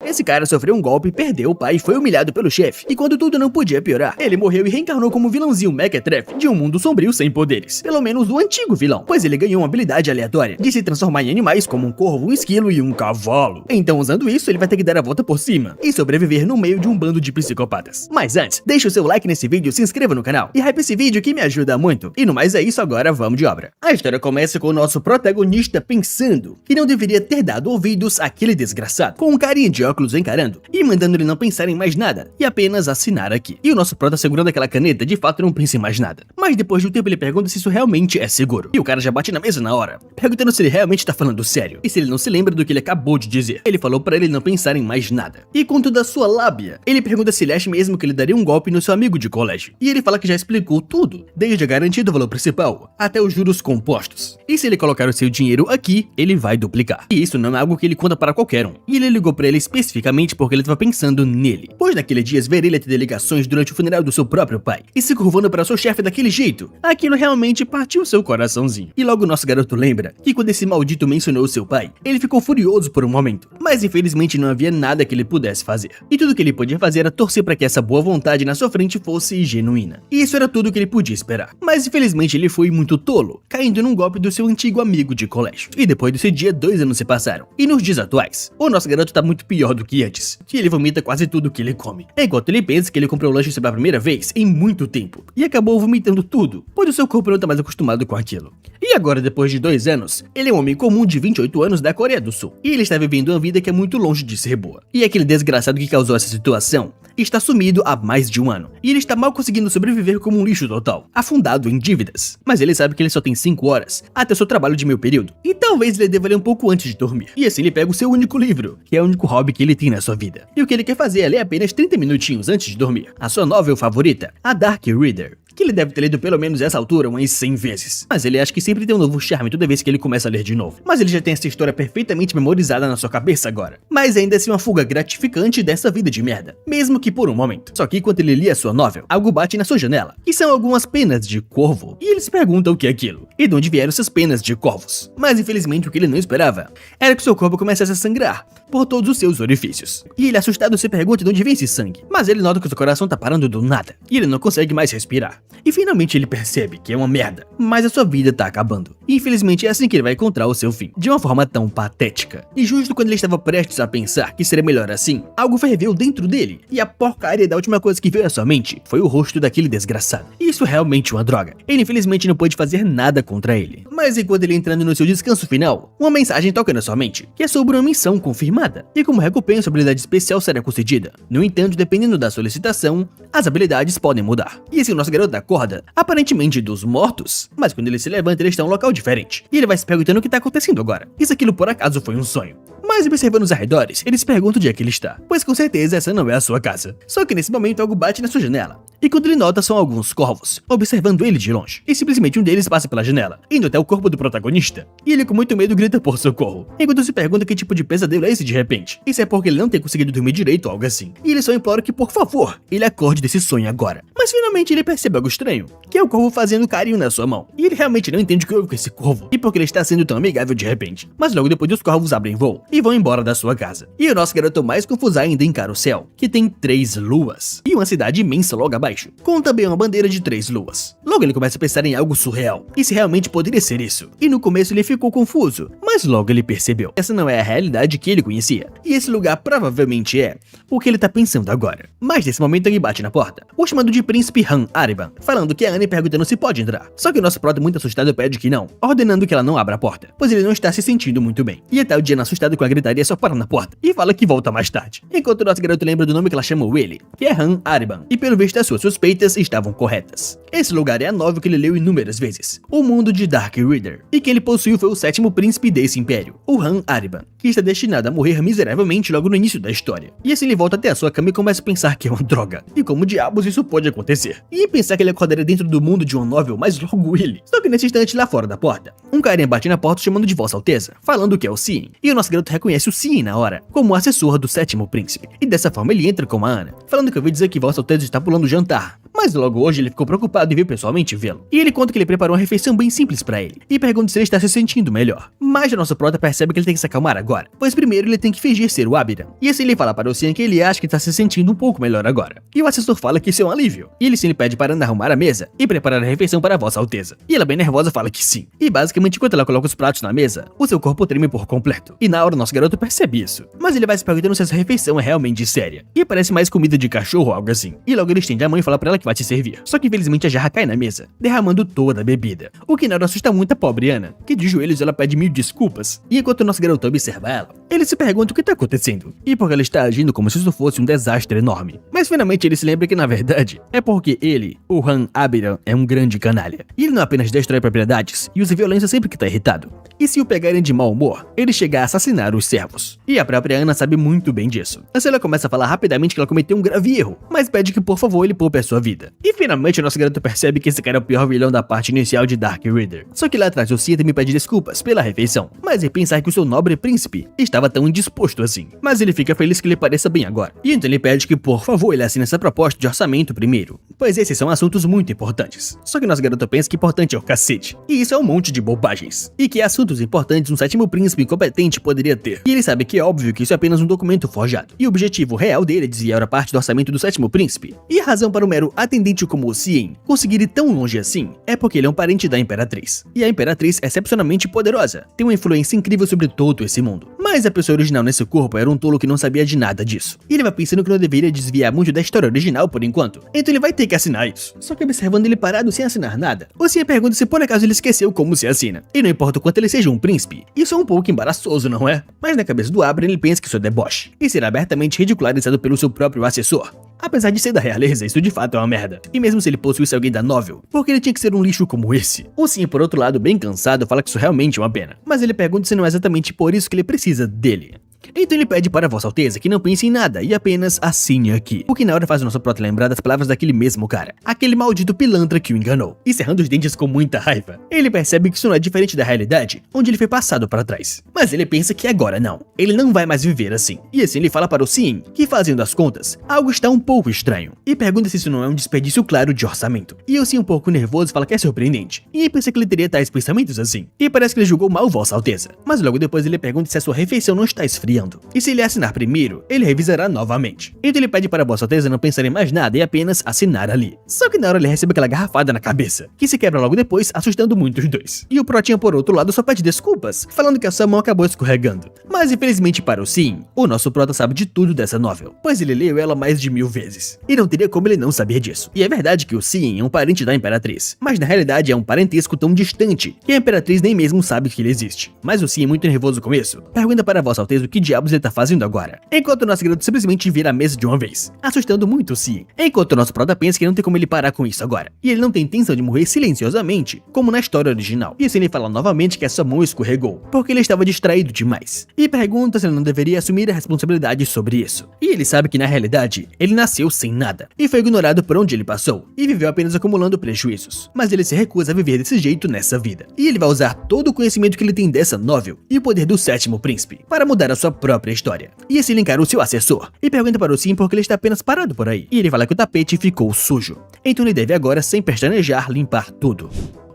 Esse cara sofreu um golpe, perdeu o pai e foi humilhado pelo chefe. E quando tudo não podia piorar, ele morreu e reencarnou como vilãozinho mequetrefe de um mundo sombrio sem poderes. Pelo menos o antigo vilão, pois ele ganhou uma habilidade aleatória de se transformar em animais como um corvo, um esquilo e um cavalo. Então, usando isso, ele vai ter que dar a volta por cima e sobreviver no meio de um bando de psicopatas. Mas antes, deixa o seu like nesse vídeo, se inscreva no canal e hype esse vídeo que me ajuda muito. E no mais é isso, agora vamos de obra. A história começa com o nosso protagonista pensando que não deveria ter dado ouvidos àquele desgraçado, com um carinha de óculos encarando e mandando ele não pensar em mais nada e apenas assinar aqui. E o nosso prota segurando aquela caneta de fato não pensa em mais nada. Mas depois de um tempo ele pergunta se isso realmente é seguro. E o cara já bate na mesa na hora, perguntando se ele realmente tá falando sério e se ele não se lembra do que ele acabou de dizer. Ele falou pra ele não pensar em mais nada. E com toda a sua lábia, ele pergunta se ele acha mesmo que ele daria um golpe no seu amigo de colégio. E ele fala que já explicou tudo, desde a garantia do valor principal até os juros compostos. E se ele colocar o seu dinheiro aqui, ele vai duplicar. E isso não é algo que ele conta para qualquer um. E ele ligou pra ele especificamente porque ele estava pensando nele. Pois naqueles dias ver ele ter ligações durante o funeral do seu próprio pai e se curvando para seu chefe daquele jeito, aquilo realmente partiu seu coraçãozinho. E logo nosso garoto lembra que quando esse maldito mencionou seu pai, ele ficou furioso por um momento, mas infelizmente não havia nada que ele pudesse fazer. E tudo que ele podia fazer era torcer para que essa boa vontade na sua frente fosse genuína. E isso era tudo que ele podia esperar. Mas infelizmente ele foi muito tolo, caindo num golpe do seu antigo amigo de colégio. E depois desse dia, 2 anos se passaram. E nos dias atuais, o nosso garoto tá muito pior do que antes, que ele vomita quase tudo que ele come. Enquanto ele pensa que ele comprou o lanche pela primeira vez em muito tempo, e acabou vomitando tudo, pois o seu corpo não tá mais acostumado com aquilo. E agora, depois de 2 anos, ele é um homem comum de 28 anos da Coreia do Sul. E ele está vivendo uma vida que é muito longe de ser boa. E aquele desgraçado que causou essa situação está sumido há mais de 1 ano. E ele está mal conseguindo sobreviver como um lixo total, afundado em dívidas. Mas ele sabe que ele só tem 5 horas até seu trabalho de meio período. E talvez ele deva ler um pouco antes de dormir. E assim ele pega o seu único livro, que é o único hobby que ele tem na sua vida. E o que ele quer fazer é ler apenas 30 minutinhos antes de dormir a sua novel favorita, a Dark Reader, que ele deve ter lido pelo menos essa altura umas 100 vezes. Mas ele acha que sempre tem um novo charme toda vez que ele começa a ler de novo. Mas ele já tem essa história perfeitamente memorizada na sua cabeça agora. Mas ainda assim uma fuga gratificante dessa vida de merda, mesmo que por um momento. Só que enquanto ele lia a sua novel, algo bate na sua janela, que são algumas penas de corvo. E ele se pergunta o que é aquilo, e de onde vieram essas penas de corvos. Mas infelizmente o que ele não esperava era que seu corpo começasse a sangrar por todos os seus orifícios. E ele assustado se pergunta de onde vem esse sangue. Mas ele nota que seu coração tá parando do nada, e ele não consegue mais respirar. E finalmente ele percebe que é uma merda, mas a sua vida tá acabando. E infelizmente é assim que ele vai encontrar o seu fim, de uma forma tão patética. E justo quando ele estava prestes a pensar que seria melhor assim, algo ferveu dentro dele, e a porcaria da última coisa que veio à sua mente foi o rosto daquele desgraçado. E isso é realmente uma droga. Ele infelizmente não pôde fazer nada contra ele. Mas enquanto ele entrando no seu descanso final, uma mensagem toca na sua mente, que é sobre uma missão confirmada, e como recompensa a habilidade especial será concedida. No entanto, dependendo da solicitação, as habilidades podem mudar. E esse nosso garoto acorda, aparentemente dos mortos, mas quando ele se levanta ele está em um local diferente, e ele vai se perguntando o que está acontecendo agora, e se aquilo por acaso foi um sonho. Mas observando os arredores, ele se pergunta onde é que ele está, pois com certeza essa não é a sua casa. Só que nesse momento algo bate na sua janela, e quando ele nota são alguns corvos, observando ele de longe, e simplesmente um deles passa pela janela, indo até o corpo do protagonista, e ele com muito medo grita por socorro, enquanto se pergunta que tipo de pesadelo é esse de repente, e se é porque ele não tem conseguido dormir direito ou algo assim, e ele só implora que por favor, ele acorde desse sonho agora. Mas finalmente ele percebe algo estranho, que é o corvo fazendo carinho na sua mão, e ele realmente não entende o que houve com esse corvo, e porque ele está sendo tão amigável de repente. Mas logo depois os corvos abrem voo, e vão embora da sua casa. E o nosso garoto mais confuso ainda encara o céu, que tem 3 luas, e uma cidade imensa logo abaixo, com também uma bandeira de 3 luas. Logo ele começa a pensar em algo surreal, e se realmente poderia ser isso. E no começo ele ficou confuso, mas logo ele percebeu, essa não é a realidade que ele conhecia, e esse lugar provavelmente é o que ele tá pensando agora. Mas nesse momento ele bate na porta, o chamado de Príncipe Han Ariban, falando que é a Anne perguntando se pode entrar. Só que o nosso prota muito assustado pede que não, ordenando que ela não abra a porta, pois ele não está se sentindo muito bem. E até o Diana assustado com a gritaria só para na porta, e fala que volta mais tarde. Enquanto o nosso garoto lembra do nome que ela chamou ele, que é Han Ariban, e pelo visto as suas suspeitas estavam corretas. Esse lugar é a novel que ele leu inúmeras vezes, o mundo de Dark Reader, e quem ele possuiu foi o 7º príncipe desse império, o Han Ariban, que está destinado a morrer miseravelmente logo no início da história. E assim ele volta até a sua cama e começa a pensar que é uma droga, e como diabos isso pode acontecer. E pensar que ele acordaria dentro do mundo de uma novel, mas logo ele. Só que nesse instante lá fora da porta, um carinha bate na porta chamando de Vossa Alteza, falando que é o Cien, e o nosso garoto reconhece o Cien na hora, como assessor do 7º príncipe. E dessa forma ele entra com a Ana, falando que eu ouvi dizer que Vossa Alteza está pulando o jantar, Mas logo hoje ele ficou preocupado em vir pessoalmente vê-lo. E ele conta que ele preparou uma refeição bem simples pra ele, e pergunta se ele está se sentindo melhor. Mas o nosso prota percebe que ele tem que se acalmar agora, pois primeiro ele tem que fingir ser o Abiram. E assim ele fala para o Cian que ele acha que está se sentindo um pouco melhor agora. E o assessor fala que isso é um alívio. E ele sim pede para arrumar a mesa e preparar a refeição para Vossa Alteza. E ela bem nervosa fala que sim. E basicamente enquanto ela coloca os pratos na mesa, o seu corpo treme por completo. E na hora o nosso garoto percebe isso. Mas ele vai se perguntando se essa refeição é realmente séria. E parece mais comida de cachorro ou algo assim. E logo ele estende a mão e fala para ela que vai te servir. Só que infelizmente a jarra cai na mesa, derramando toda a bebida. O que na hora assusta muito a pobre Ana, que de joelhos ela pede mil desculpas. E enquanto o nosso garoto observa ela, ele se pergunta o que está acontecendo. E porque ela está agindo como se isso fosse um desastre enorme. Mas finalmente ele se lembra que na verdade é porque ele, o Han Abiram, é um grande canalha. E ele não apenas destrói propriedades e usa violência sempre que está irritado. E se o pegarem de mau humor, ele chega a assassinar os servos. E a própria Ana sabe muito bem disso. Assim ela começa a falar rapidamente que ela cometeu um grave erro, mas pede que por favor ele poupe a sua vida. E finalmente o nosso garoto percebe que esse cara é o pior vilão da parte inicial de Dark Reader. Só que lá atrás o Cian me pede desculpas pela refeição, mas é pensar que o seu nobre príncipe estava tão indisposto assim. Mas ele fica feliz que ele pareça bem agora. E então ele pede que por favor ele assine essa proposta de orçamento primeiro, pois esses são assuntos muito importantes. Só que nosso garoto pensa que importante é o cacete. E isso é um monte de bobagens. E que assuntos importantes um sétimo príncipe incompetente poderia ter. E ele sabe que é óbvio que isso é apenas um documento forjado. E o objetivo real dele é desviar a parte do orçamento do sétimo príncipe. E a razão para o mero atendente como o Cian conseguir ir tão longe assim é porque ele é um parente da Imperatriz. E a Imperatriz é excepcionalmente poderosa, tem uma influência incrível sobre todo esse mundo. Mas a pessoa original nesse corpo era um tolo que não sabia de nada disso. E ele vai pensando que não deveria desviar muito da história original por enquanto. Então ele vai ter que assinar isso. Só que observando ele parado sem assinar nada, o Cian pergunta se por acaso ele esqueceu como se assina. E não importa o quanto ele seja um príncipe, isso é um pouco embaraçoso, não é? Mas na cabeça do Abiram ele pensa que isso é deboche. E será abertamente ridicularizado pelo seu próprio assessor. Apesar de ser da realeza, isso de fato é uma merda. E mesmo se ele possuísse alguém da Novel, porque ele tinha que ser um lixo como esse? O Cian, por outro lado, bem cansado, fala que isso realmente é uma pena. Mas ele pergunta se não é exatamente por isso que ele precisa dele. Então ele pede para Vossa Alteza que não pense em nada e apenas assine aqui. O que na hora faz o nosso prota lembrar das palavras daquele mesmo cara, aquele maldito pilantra que o enganou. E cerrando os dentes com muita raiva, ele percebe que isso não é diferente da realidade, onde ele foi passado para trás. Mas ele pensa que agora não, ele não vai mais viver assim. E assim ele fala para o Cian que, fazendo as contas, algo está um pouco estranho. E pergunta se isso não é um desperdício claro de orçamento. E o Cian, um pouco nervoso, fala que é surpreendente. E ele pensa que ele teria tais pensamentos assim. E parece que ele julgou mal Vossa Alteza. Mas logo depois ele pergunta se a sua refeição não está esfriando. E se ele assinar primeiro, ele revisará novamente. Então ele pede para Vossa Alteza não pensar em mais nada e apenas assinar ali. Só que na hora ele recebe aquela garrafada na cabeça, que se quebra logo depois, assustando muito os dois. E o Protinha, por outro lado, só pede desculpas, falando que a sua mão acabou escorregando. Mas infelizmente para o Cian, o nosso prota sabe de tudo dessa novel, pois ele leu ela mais de 1000 vezes. E não teria como ele não saber disso. E é verdade que o Cian é um parente da Imperatriz, mas na realidade é um parentesco tão distante que a Imperatriz nem mesmo sabe que ele existe. Mas o Cian, muito nervoso com isso, pergunta para Vossa Alteza o que diabos ele tá fazendo agora, enquanto o nosso garoto simplesmente vira a mesa de uma vez, assustando muito o Cian, enquanto o nosso prota pensa que não tem como ele parar com isso agora, e ele não tem intenção de morrer silenciosamente, como na história original. E assim ele fala novamente que a sua mão escorregou, porque ele estava distraído demais, e pergunta se ele não deveria assumir a responsabilidade sobre isso. E ele sabe que na realidade, ele nasceu sem nada, e foi ignorado por onde ele passou, e viveu apenas acumulando prejuízos, mas ele se recusa a viver desse jeito nessa vida, e ele vai usar todo o conhecimento que ele tem dessa novel, e o poder do sétimo príncipe, para mudar a sua própria história. E assim ele encara o seu assessor, e pergunta para o Cian porque ele está apenas parado por aí, e ele fala que o tapete ficou sujo, então ele deve agora, sem pestanejar, limpar tudo.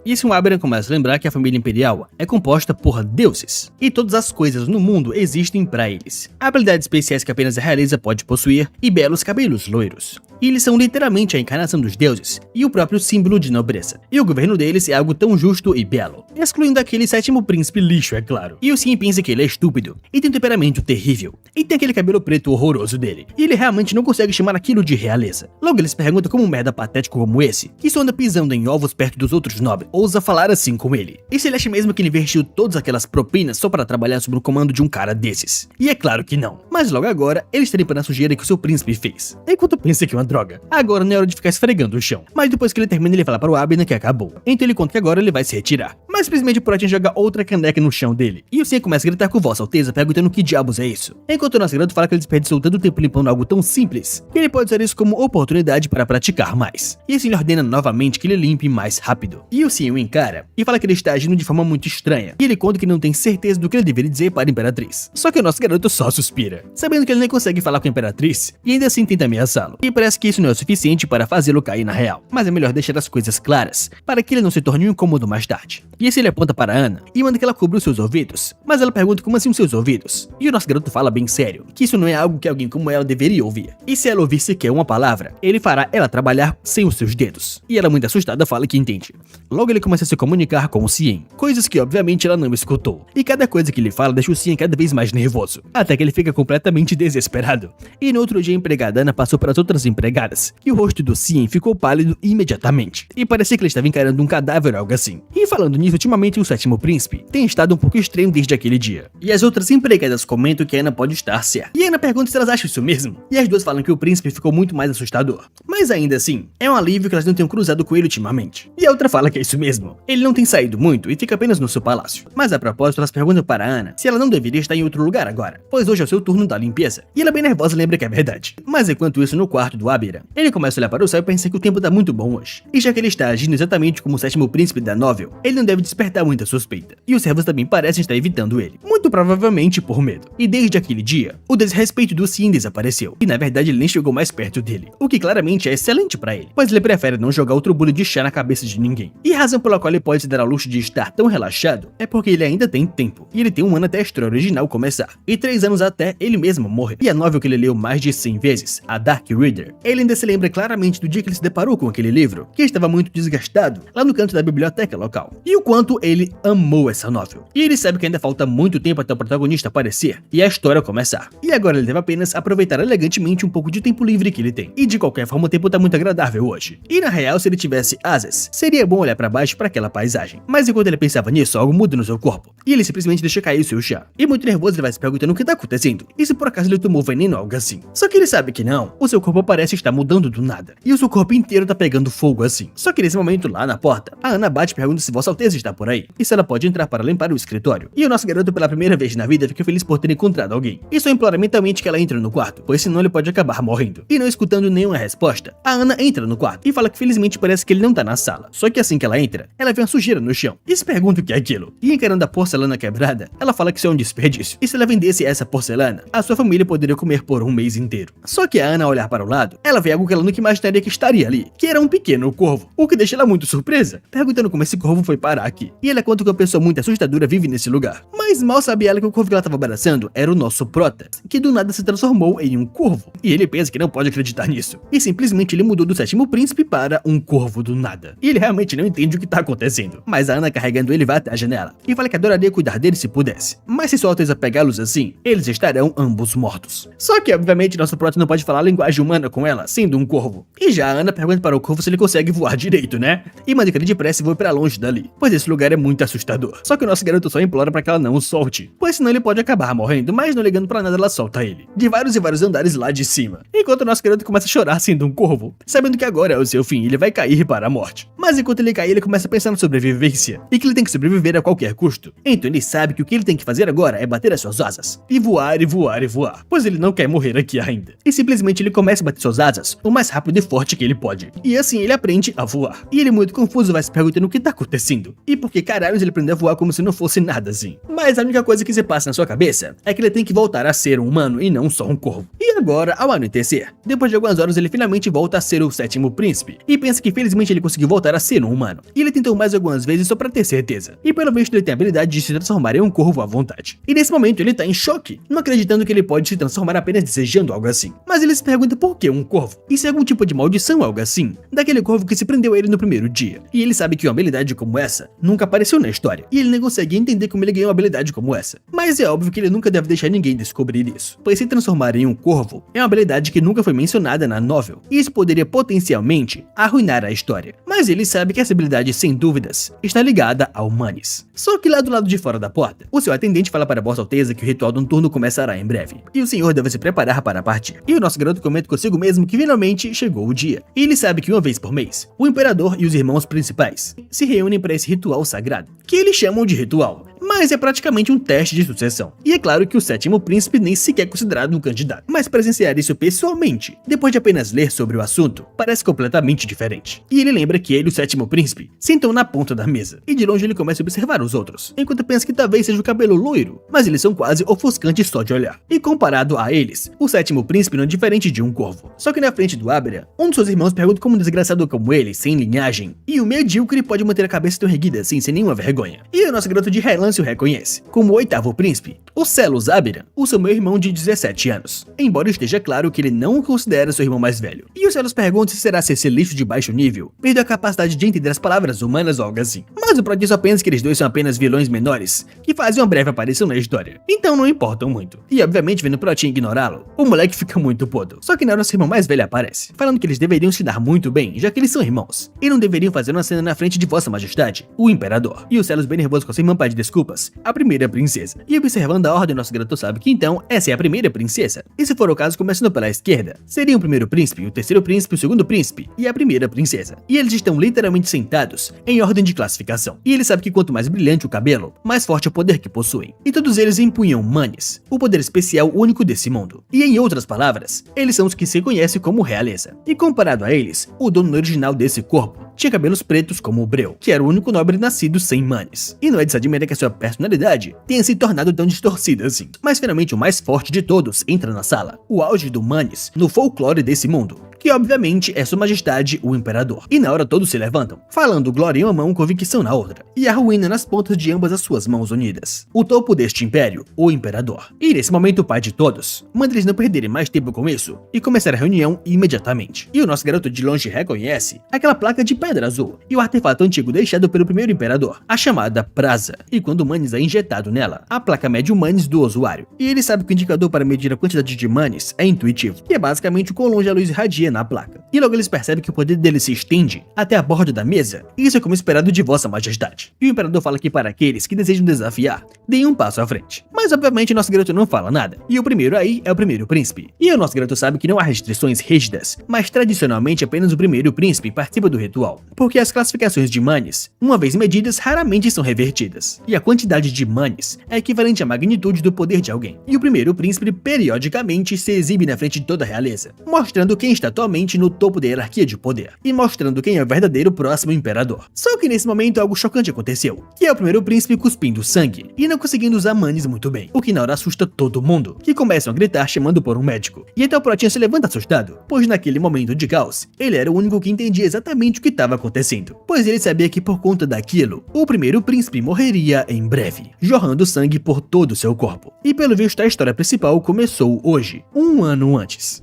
E assim o Abiram começa a lembrar que a família imperial é composta por deuses, e todas as coisas no mundo existem para eles. Habilidades especiais que apenas a realeza pode possuir, e belos cabelos loiros. E eles são literalmente a encarnação dos deuses, e o próprio símbolo de nobreza. E o governo deles é algo tão justo e belo, excluindo aquele sétimo príncipe lixo, é claro. E o Cian pensa que ele é estúpido, e tem um temperamento terrível, e tem aquele cabelo preto horroroso dele, e ele realmente não consegue chamar aquilo de realeza. Logo ele se pergunta como um merda patético como esse, que só anda pisando em ovos perto dos outros nobres, ousa falar assim com ele. E se ele acha mesmo que ele investiu todas aquelas propinas só para trabalhar sob o comando de um cara desses? E é claro que não. Mas logo agora, ele está limpando a sujeira que o seu príncipe fez, enquanto pensa que é uma droga. Agora não é hora de ficar esfregando o chão. Mas depois que ele termina, ele fala para o Abiram que acabou. Então ele conta que agora ele vai se retirar. Mas mas simplesmente o Protinha joga outra caneca no chão dele. E o Cian começa a gritar com Vossa Alteza, perguntando que diabos é isso. Enquanto o nosso garoto fala que ele desperdiçou tanto tempo limpando algo tão simples, que ele pode usar isso como oportunidade para praticar mais. E assim ele ordena novamente que ele limpe mais rápido. E o Cian o encara e fala que ele está agindo de forma muito estranha. E ele conta que não tem certeza do que ele deveria dizer para a Imperatriz. Só que o nosso garoto só suspira, sabendo que ele nem consegue falar com a Imperatriz, e ainda assim tenta ameaçá-lo. E parece que isso não é o suficiente para fazê-lo cair na real. Mas é melhor deixar as coisas claras, para que ele não se torne um incômodo mais tarde. E assim ele aponta para Ana e manda que ela cubra os seus ouvidos. Mas ela pergunta como assim os seus ouvidos? E o nosso garoto fala bem sério, que isso não é algo que alguém como ela deveria ouvir. E se ela ouvir sequer uma palavra, ele fará ela trabalhar sem os seus dedos. E ela, muito assustada, fala que entende. Logo ele começa a se comunicar com o Cian, coisas que obviamente ela não escutou. E cada coisa que ele fala deixa o Cian cada vez mais nervoso, até que ele fica completamente desesperado. E no outro dia a empregada Ana passou para as outras empregadas, e o rosto do Cian ficou pálido imediatamente. E parecia que ele estava encarando um cadáver ou algo assim. E falando nisso, ultimamente o sétimo príncipe tem estado um pouco estranho desde aquele dia. E as outras empregadas comentam que a Ana pode estar certa. E a Ana pergunta se elas acham isso mesmo. E as duas falam que o príncipe ficou muito mais assustador. Mas ainda assim, é um alívio que elas não tenham cruzado com ele ultimamente. E a outra fala que é isso mesmo. Ele não tem saído muito e fica apenas no seu palácio. Mas a propósito, elas perguntam para a Ana se ela não deveria estar em outro lugar agora, pois hoje é o seu turno da limpeza. E ela bem nervosa lembra que é verdade. Mas enquanto isso, no quarto do Abira, ele começa a olhar para o céu e pensa que o tempo tá muito bom hoje. E já que ele está agindo exatamente como o sétimo príncipe da novel, ele não deve despertar muita suspeita. E os servos também parecem estar evitando ele, muito provavelmente por medo. E desde aquele dia, o desrespeito do Cian desapareceu. E na verdade ele nem chegou mais perto dele, o que claramente é excelente para ele, pois ele prefere não jogar outro bule de chá na cabeça de ninguém. E a razão pela qual ele pode se dar ao luxo de estar tão relaxado é porque ele ainda tem tempo. E ele tem um ano até a história original começar, e 3 anos até ele mesmo morrer. E a novel que ele leu mais de 100 vezes, a Dark Reader, ele ainda se lembra claramente do dia que ele se deparou com aquele livro, que estava muito desgastado, lá no canto da biblioteca local. E o quanto ele amou essa novel. E ele sabe que ainda falta muito tempo até o protagonista aparecer e a história começar. E agora ele deve apenas aproveitar elegantemente um pouco de tempo livre que ele tem. E de qualquer forma o tempo tá muito agradável hoje. E na real, se ele tivesse asas, seria bom olhar para baixo para aquela paisagem. Mas enquanto ele pensava nisso, algo muda no seu corpo. E ele simplesmente deixa cair o seu chá. E muito nervoso ele vai se perguntando o que tá acontecendo. E se por acaso ele tomou veneno ou algo assim. Só que ele sabe que não. O seu corpo parece estar mudando do nada. E o seu corpo inteiro tá pegando fogo assim. Só que nesse momento lá na porta, a Ana bate e pergunta se Vossa Alteza está por aí. E se ela pode entrar para limpar o escritório. E o nosso garoto pela primeira vez na vida fica feliz por ter encontrado alguém. E só implora mentalmente que ela entre no quarto, pois senão ele pode acabar morrendo. E não escutando nenhuma resposta, a Ana entra no quarto e fala que felizmente parece que ele não tá na sala. Só que assim que ela entra, ela vê uma sujeira no chão e se pergunta o que é aquilo. E encarando a porcelana quebrada, ela fala que isso é um desperdício. E se ela vendesse essa porcelana, a sua família poderia comer por um mês inteiro. Só que a Ana, ao olhar para o lado, ela vê algo que ela nunca imaginaria que estaria ali, que era um pequeno corvo, o que deixa ela muito surpresa, perguntando como esse corvo foi parar aqui. E ela conta que uma pessoa muito assustadora vive nesse lugar. Mas mal sabe ela que o corvo que ela estava abraçando era o nosso prota, que do nada se transformou em um corvo. E ele pensa que não pode acreditar nisso. E simplesmente ele mudou do sétimo príncipe para um corvo do nada. E ele realmente não entende o que tá acontecendo. Mas a Ana, carregando ele, vai até a janela e fala que adoraria cuidar dele se pudesse. Mas se Sua Alteza pegá-los assim, eles estarão ambos mortos. Só que obviamente nosso prota não pode falar a linguagem humana com ela, sendo um corvo. E já a Ana pergunta para o corvo se ele consegue voar direito, né? E manda que ele depressa e voe pra longe dali, pois esse lugar é muito assustador. Só que o nosso garoto só implora para que ela não o solte, pois senão ele pode acabar morrendo, mas não ligando pra nada ela solta ele, de vários e vários andares lá de cima. Enquanto o nosso garoto começa a chorar sendo um corvo, sabendo que agora é o seu fim, ele vai cair para a morte. Mas enquanto ele cai, ele começa a pensar na sobrevivência, e que ele tem que sobreviver a qualquer custo. Então ele sabe que o que ele tem que fazer agora é bater as suas asas, e voar e voar e voar, pois ele não quer morrer aqui ainda. E simplesmente ele começa a bater suas asas o mais rápido e forte que ele pode. E assim ele aprende a voar. E ele muito confuso vai se perguntando o que tá acontecendo. E por que caralhos ele aprendeu a voar como se não fosse nada assim. Mas a única coisa que se passa na sua cabeça é que ele tem que voltar a ser um humano e não só um corvo. E agora, ao anoitecer, depois de algumas horas ele finalmente volta a ser o sétimo príncipe. E pensa que felizmente ele conseguiu voltar a ser um humano. E ele tentou mais algumas vezes só pra ter certeza. E pelo visto ele tem a habilidade de se transformar em um corvo à vontade. E nesse momento ele tá em choque, não acreditando que ele pode se transformar apenas desejando algo assim. Mas ele se pergunta por que um corvo? E se é algum tipo de maldição ou algo assim? Daquele corvo que se prendeu a ele no primeiro dia. E ele sabe que uma habilidade como essa nunca apareceu na história. E ele não consegue entender como ele ganhou uma habilidade como essa. Mas é óbvio que ele nunca deve deixar ninguém descobrir isso. Pois se transformar em um corvo é uma habilidade que nunca foi mencionada na novel. E isso poderia potencialmente arruinar a história. Mas ele sabe que essa habilidade, sem dúvidas, está ligada ao Manis. Só que lá do lado de fora da porta, o seu atendente fala para Vossa Alteza que o ritual noturno começará em breve. E o senhor deve se preparar para partir. E o nosso garoto comenta consigo mesmo que finalmente chegou o dia. E ele sabe que uma vez por mês, o imperador e os irmãos principais se reúnem para esse ritual sagrado, que eles chamam de ritual, mas é praticamente um teste de sucessão. E é claro que o sétimo príncipe nem sequer é considerado um candidato, mas presenciar isso pessoalmente, depois de apenas ler sobre o assunto, parece completamente diferente. E ele lembra que ele, o sétimo príncipe, sentam na ponta da mesa, e de longe ele começa a observar os outros, enquanto pensa que talvez seja o cabelo loiro, mas eles são quase ofuscantes só de olhar. E comparado a eles, o sétimo príncipe não é diferente de um corvo. Só que na frente do Aberan, um dos seus irmãos pergunta como um desgraçado como ele, sem linhagem, e o medíocre pode manter a cabeça tão erguida assim, sem nenhuma vergonha. E o nosso garoto de relance o reconhece como o oitavo príncipe, o Celos Aberan, o seu meu irmão de 17 anos, embora esteja claro que ele não o considera seu irmão mais velho. E o Celos pergunta se será se esse lixo de baixo nível perdeu a capacidade de entender as palavras humanas ou algo assim. Mas o plot só pensa que eles dois são apenas vilões menores, que fazem uma breve aparição na história, então não importam muito. E obviamente vendo o plot ignorá-lo, o moleque fica muito puto. Só que na hora nosso irmão mais velho aparece, falando que eles deveriam se dar muito bem, já que eles são irmãos, e não deveriam fazer uma cena na frente de Vossa Majestade, o Imperador. E o Celos, bem nervoso com sua irmã, pede desculpas, a primeira princesa. E observando a ordem, nosso garoto sabe que então essa é a primeira princesa. E se for o caso, começando pela esquerda, seria o primeiro príncipe, o terceiro príncipe, o segundo príncipe e a primeira princesa. E eles estão literalmente sentados em ordem de classificação. E ele sabe que quanto mais brilhante o cabelo, mais forte é o poder que possuem. E todos eles empunham Manes, o poder especial único desse mundo. E em outras palavras, eles são os que se conhecem como realeza. E comparado a eles, o dono original desse corpo tinha cabelos pretos como o Breu, que era o único nobre nascido sem Manes. E não é de se admirar que a sua personalidade tenha se tornado tão distorcida assim. Mas finalmente o mais forte de todos entra na sala, o auge do Manes no folclore desse mundo, que obviamente é Sua Majestade o Imperador. E na hora todos se levantam, falando glória em uma mão, convicção na outra, e a ruína nas pontas de ambas as suas mãos unidas. O topo deste império, o Imperador. E nesse momento o pai de todos manda eles não perderem mais tempo com isso e começar a reunião imediatamente. E o nosso garoto de longe reconhece aquela placa de pedra azul e o artefato antigo deixado pelo primeiro imperador, a chamada Praza. E quando o Manes é injetado nela, a placa mede o Manes do usuário. E ele sabe que o indicador para medir a quantidade de Manes é intuitivo, que é basicamente o quão longe a luz irradia na placa. E logo eles percebem que o poder dele se estende até a borda da mesa, e isso é como esperado de Vossa Majestade. E o imperador fala que para aqueles que desejam desafiar, deem um passo à frente. Mas obviamente nosso garoto não fala nada, e o primeiro aí é o primeiro príncipe. E o nosso garoto sabe que não há restrições rígidas, mas tradicionalmente apenas o primeiro príncipe participa do ritual, porque as classificações de Manes, uma vez medidas, raramente são revertidas. E a quantidade de Manes é equivalente à magnitude do poder de alguém. E o primeiro príncipe periodicamente se exibe na frente de toda a realeza, mostrando quem está atualmente no topo da hierarquia de poder, e mostrando quem é o verdadeiro próximo imperador. Só que nesse momento algo chocante aconteceu, que é o primeiro príncipe cuspindo sangue, e não conseguindo usar Manes muito bem, o que na hora assusta todo mundo, que começam a gritar chamando por um médico. E até o Protinha se levanta assustado, pois naquele momento de caos, ele era o único que entendia exatamente o que estava acontecendo, pois ele sabia que por conta daquilo, o primeiro príncipe morreria em breve, jorrando sangue por todo o seu corpo. E pelo visto a história principal começou hoje, um ano antes.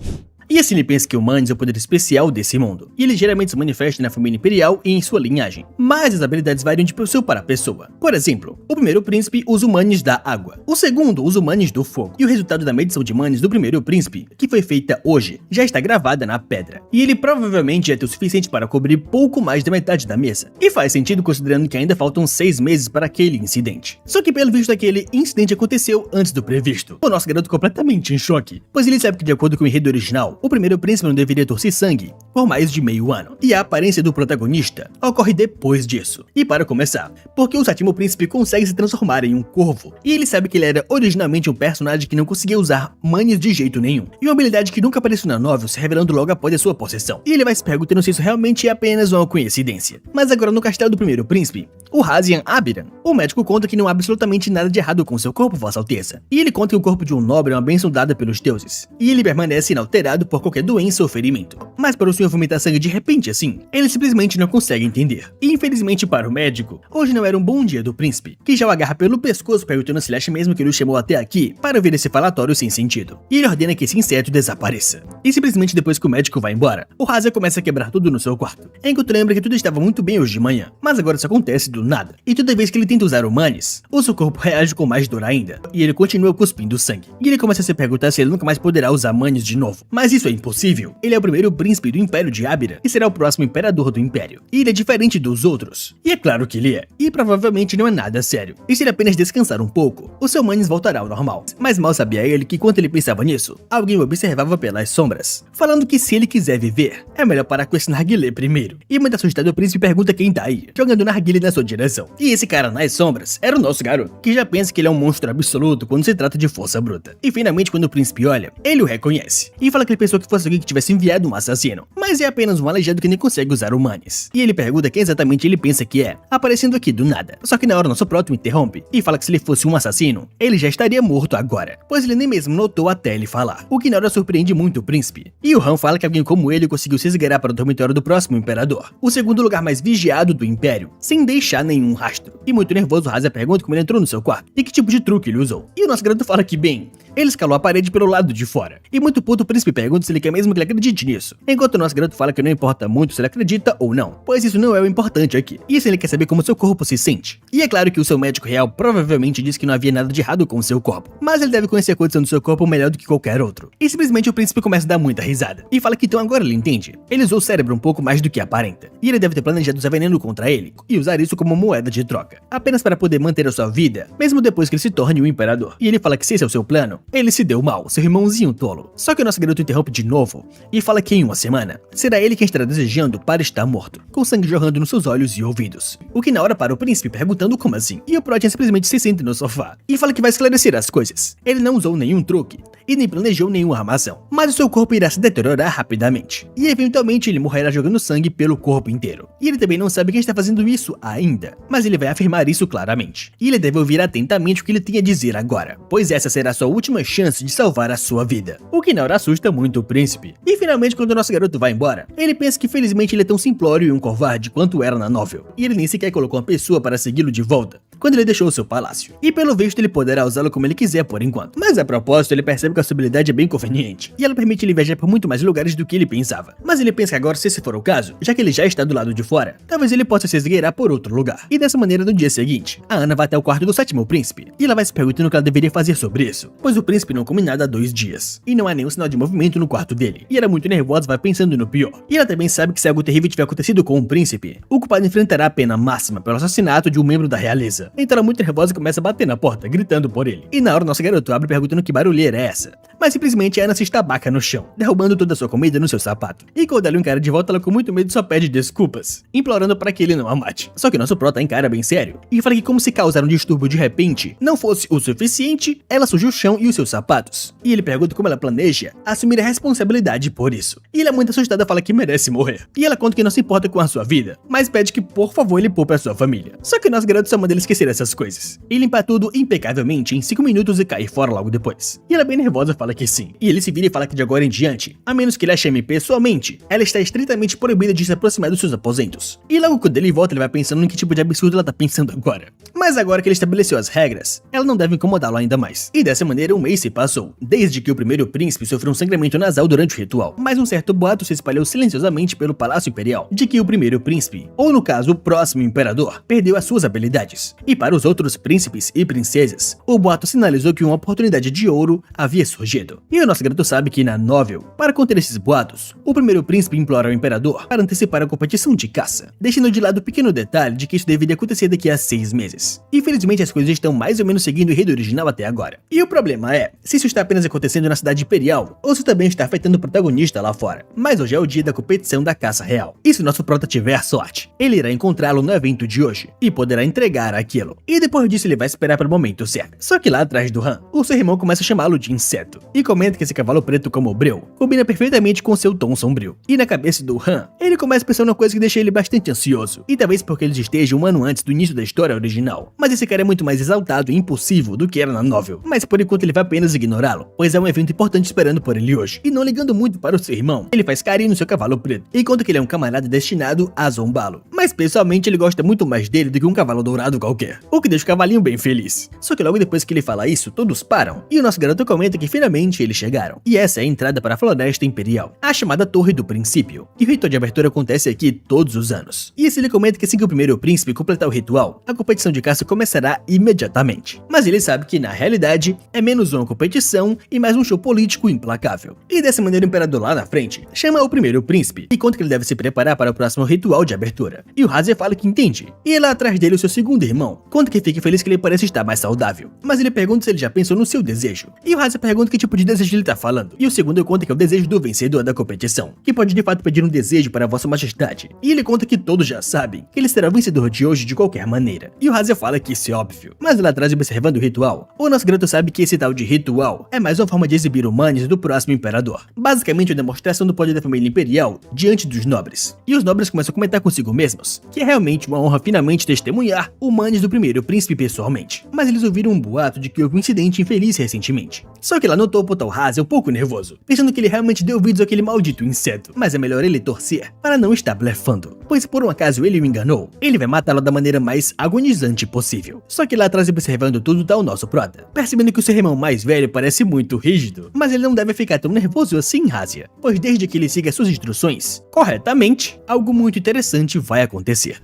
E assim ele pensa que o Manes é o poder especial desse mundo, e ele geralmente se manifesta na família imperial e em sua linhagem, mas as habilidades variam de pessoa para pessoa. Por exemplo, o primeiro príncipe usa o Manes da água, o segundo usa o Manes do fogo, e o resultado da medição de Manes do primeiro príncipe, que foi feita hoje, já está gravada na pedra, e ele provavelmente ia ter o suficiente para cobrir pouco mais da metade da mesa, e faz sentido considerando que ainda faltam 6 meses para aquele incidente. Só que pelo visto aquele incidente aconteceu antes do previsto, o nosso garoto completamente em choque, pois ele sabe que de acordo com o enredo original, o primeiro príncipe não deveria torcer sangue por mais de meio ano, e a aparência do protagonista ocorre depois disso. E para começar, porque o sétimo príncipe consegue se transformar em um corvo, e ele sabe que ele era originalmente um personagem que não conseguia usar Manes de jeito nenhum, e uma habilidade que nunca apareceu na novel, se revelando logo após a sua possessão. E ele vai se perguntando se isso realmente é apenas uma coincidência. Mas agora no castelo do primeiro príncipe, o Hazian Aberan, o médico conta que não há absolutamente nada de errado com seu corpo, Vossa Alteza. E ele conta que o corpo de um nobre é uma bênção dada pelos deuses, e ele permanece inalterado por qualquer doença ou ferimento. Mas para o senhor vomitar sangue de repente assim, ele simplesmente não consegue entender. E infelizmente para o médico, hoje não era um bom dia do príncipe, que já o agarra pelo pescoço perguntando se ele acha mesmo que ele o chamou até aqui para ver esse falatório sem sentido. E ele ordena que esse inseto desapareça. E simplesmente depois que o médico vai embora, o Raza começa a quebrar tudo no seu quarto. Enquanto lembra que tudo estava muito bem hoje de manhã, mas agora isso acontece do nada. E toda vez que ele tenta usar o Manes, o seu corpo reage com mais dor ainda, e ele continua cuspindo sangue. E ele começa a se perguntar se ele nunca mais poderá usar Manes de novo. Mas isso é impossível. Ele é o primeiro príncipe do Império de Abira e será o próximo imperador do Império. E ele é diferente dos outros. E é claro que ele é. E provavelmente não é nada sério. E se ele apenas descansar um pouco, o seu Manes voltará ao normal. Mas mal sabia ele que enquanto ele pensava nisso, alguém o observava pelas sombras, falando que se ele quiser viver, é melhor parar com esse narguilé primeiro. E muito assustado o príncipe pergunta quem tá aí, jogando narguilé na sua direção. E esse cara nas sombras era o nosso garoto, que já pensa que ele é um monstro absoluto quando se trata de força bruta. E finalmente quando o príncipe olha, ele o reconhece, e fala que ele pensou que fosse alguém que tivesse enviado um assassino, mas é apenas um aleijado que nem consegue usar o Manes. E ele pergunta quem exatamente ele pensa que é, aparecendo aqui do nada. Só que na hora nosso próximo interrompe, e fala que se ele fosse um assassino, ele já estaria morto agora, pois ele nem mesmo notou até ele falar, o que na hora surpreende muito o príncipe. E o Han fala que alguém como ele conseguiu se esgueirar para o dormitório do próximo imperador, o segundo lugar mais vigiado do império, sem deixar nenhum rastro. E muito nervoso, Raza pergunta como ele entrou no seu quarto, e que tipo de truque ele usou. E o nosso garoto fala que bem, ele escalou a parede pelo lado de fora. E muito puto o príncipe pergunta se ele quer mesmo que ele acredite nisso, enquanto o nosso garoto fala que não importa muito se ele acredita ou não, pois isso não é o importante aqui. E se ele quer saber como seu corpo se sente. E é claro que o seu médico real provavelmente disse que não havia nada de errado com o seu corpo, mas ele deve conhecer a condição do seu corpo melhor do que qualquer outro. E simplesmente o príncipe começa a dar muita risada, e fala que então agora ele entende. Ele usou o cérebro um pouco mais do que aparenta, e ele deve ter planejado usar veneno contra ele, e usar isso como moeda de troca, apenas para poder manter a sua vida, mesmo depois que ele se torne o imperador. E ele fala que se esse é o seu plano, ele se deu mal, seu irmãozinho tolo. Só que o nosso garoto interrompe de novo, e fala que em uma semana, será ele quem estará desejando para estar morto, com sangue jorrando nos seus olhos e ouvidos. O que na hora para o príncipe perguntando como assim, e o Protean simplesmente se senta no sofá, e fala que vai esclarecer as coisas. Ele não usou nenhum truque, e nem planejou nenhuma armação, mas o seu corpo irá se deteriorar rapidamente, e eventualmente ele morrerá jogando sangue pelo corpo inteiro. E ele também não sabe quem está fazendo isso ainda, mas ele vai afirmar isso claramente, e ele deve ouvir atentamente o que ele tem a dizer agora, pois essa será a sua última chance de salvar a sua vida, o que na hora assusta muito o príncipe. E finalmente quando o nosso garoto vai embora, ele pensa que felizmente ele é tão simplório e um covarde quanto era na novel, e ele nem sequer colocou uma pessoa para segui-lo de volta, quando ele deixou o seu palácio, e pelo visto ele poderá usá-lo como ele quiser por enquanto. Mas a propósito ele percebe que a sua habilidade é bem conveniente, e ela permite ele viajar por muito mais lugares do que ele pensava. Mas ele pensa que agora, se esse for o caso, já que ele já está do lado de fora, talvez ele possa se esgueirar por outro lugar. E dessa maneira, no dia seguinte, a Ana vai até o quarto do sétimo príncipe, e ela vai se perguntando o que ela deveria fazer sobre isso, pois o príncipe não come nada há 2 dias, e não há nenhum sinal de movimento no quarto dele, e ela muito nervosa vai pensando no pior. E ela também sabe que se algo terrível tiver acontecido com o príncipe, o culpado enfrentará a pena máxima pelo assassinato de um membro da realeza. Então ela muito nervosa começa a bater na porta, gritando por ele. E na hora nosso garoto abre perguntando que barulheira é essa, mas simplesmente a Ana se estabaca no chão, derrubando toda a sua comida no seu sapato. E quando ela o encara de volta, ela com muito medo só pede desculpas, implorando para que ele não a mate. Só que nosso prota encara bem sério, e fala que como se causar um distúrbio de repente não fosse o suficiente, ela suja o chão e os seus sapatos. E ele pergunta como ela planeja assumir a responsabilidade por isso. E ela muito assustada fala que merece morrer. E ela conta que não se importa com a sua vida, mas pede que por favor ele poupe a sua família. Só que nosso garoto só manda ele esquecer essas coisas, e limpar tudo impecavelmente em 5 minutos e cair fora logo depois. E ela bem nervosa fala que sim. E ele se vira e fala que de agora em diante, a menos que ele a chame pessoalmente, ela está estritamente proibida de se aproximar dos seus aposentos. E logo quando ele volta, ele vai pensando em que tipo de absurdo ela tá pensando agora. Mas agora que ele estabeleceu as regras, ela não deve incomodá-lo ainda mais. E dessa maneira um mês se passou, desde que o primeiro príncipe sofreu um sangramento nasal durante o ritual. Mas um certo boato se espalhou silenciosamente pelo Palácio Imperial, de que o primeiro príncipe, ou no caso o próximo imperador, perdeu as suas habilidades. E para os outros príncipes e princesas, o boato sinalizou que uma oportunidade de ouro havia surgido. E o nosso garoto sabe que na novel, para conter esses boatos, o primeiro príncipe implora ao imperador para antecipar a competição de caça, deixando de lado o pequeno detalhe de que isso deveria acontecer daqui a 6 meses. Infelizmente as coisas estão mais ou menos seguindo o enredo original até agora. E o problema é, se isso está apenas acontecendo na cidade imperial, ou se também está afetando o protagonista lá fora. Mas hoje é o dia da competição da caça real. E se o nosso prota tiver sorte, ele irá encontrá-lo no evento de hoje, e poderá entregar aquilo. E depois disso ele vai esperar pelo momento certo. Só que lá atrás do Han, o seu irmão começa a chamá-lo de inseto, e comenta que esse cavalo preto como breu combina perfeitamente com seu tom sombrio. E na cabeça do Han, ele começa a pensar numa coisa que deixa ele bastante ansioso, e talvez porque eles estejam um ano antes do início da história original. Mas esse cara é muito mais exaltado e impulsivo do que era na novel, mas por enquanto ele vai apenas ignorá-lo, pois é um evento importante esperando por ele hoje. E não ligando muito para o seu irmão, ele faz carinho no seu cavalo preto, e conta que ele é um camarada destinado a zombá-lo. Mas pessoalmente ele gosta muito mais dele do que um cavalo dourado qualquer, o que deixa o cavalinho bem feliz. Só que logo depois que ele fala isso, todos param, e o nosso garoto comenta que finalmente eles chegaram. E essa é a entrada para a Floresta Imperial, a chamada Torre do Princípio. E o ritual de abertura acontece aqui todos os anos. E esse ele comenta que assim que o primeiro príncipe completar o ritual, a competição de caça começará imediatamente. Mas ele sabe que na realidade é menos uma competição e mais um show político implacável. E dessa maneira o imperador lá na frente chama o primeiro príncipe e conta que ele deve se preparar para o próximo ritual de abertura. E o Hazia fala que entende. E lá atrás dele o seu segundo irmão conta que fica feliz que ele parece estar mais saudável. Mas ele pergunta se ele já pensou no seu desejo. E o Hazia pergunta que tipo de desejo ele tá falando. E o segundo conta que é o desejo do vencedor da competição, que pode de fato pedir um desejo para Vossa Majestade. E ele conta que todos já sabem que ele será o vencedor de hoje de qualquer maneira. E o Hazia fala que isso é óbvio. Mas lá atrás, observando o ritual, o nosso garoto sabe que esse tal de ritual é mais uma forma de exibir o manes do próximo imperador. Basicamente uma demonstração do poder da família imperial diante dos nobres. E os nobres começam a comentar consigo mesmos que é realmente uma honra finalmente testemunhar o manes do primeiro príncipe pessoalmente. Mas eles ouviram um boato de que houve um incidente infeliz recentemente. Só que lá no topo tá o Hazia um pouco nervoso, pensando que ele realmente deu ouvidos àquele maldito inseto. Mas é melhor ele torcer para não estar blefando, pois se por um acaso ele o enganou, ele vai matá-lo da maneira mais agonizante possível. Só que lá atrás, observando tudo, tá o nosso prota, percebendo que o seu irmão mais velho parece muito rígido, mas ele não deve ficar tão nervoso assim, Hazia, pois desde que ele siga suas instruções corretamente, algo muito interessante vai acontecer.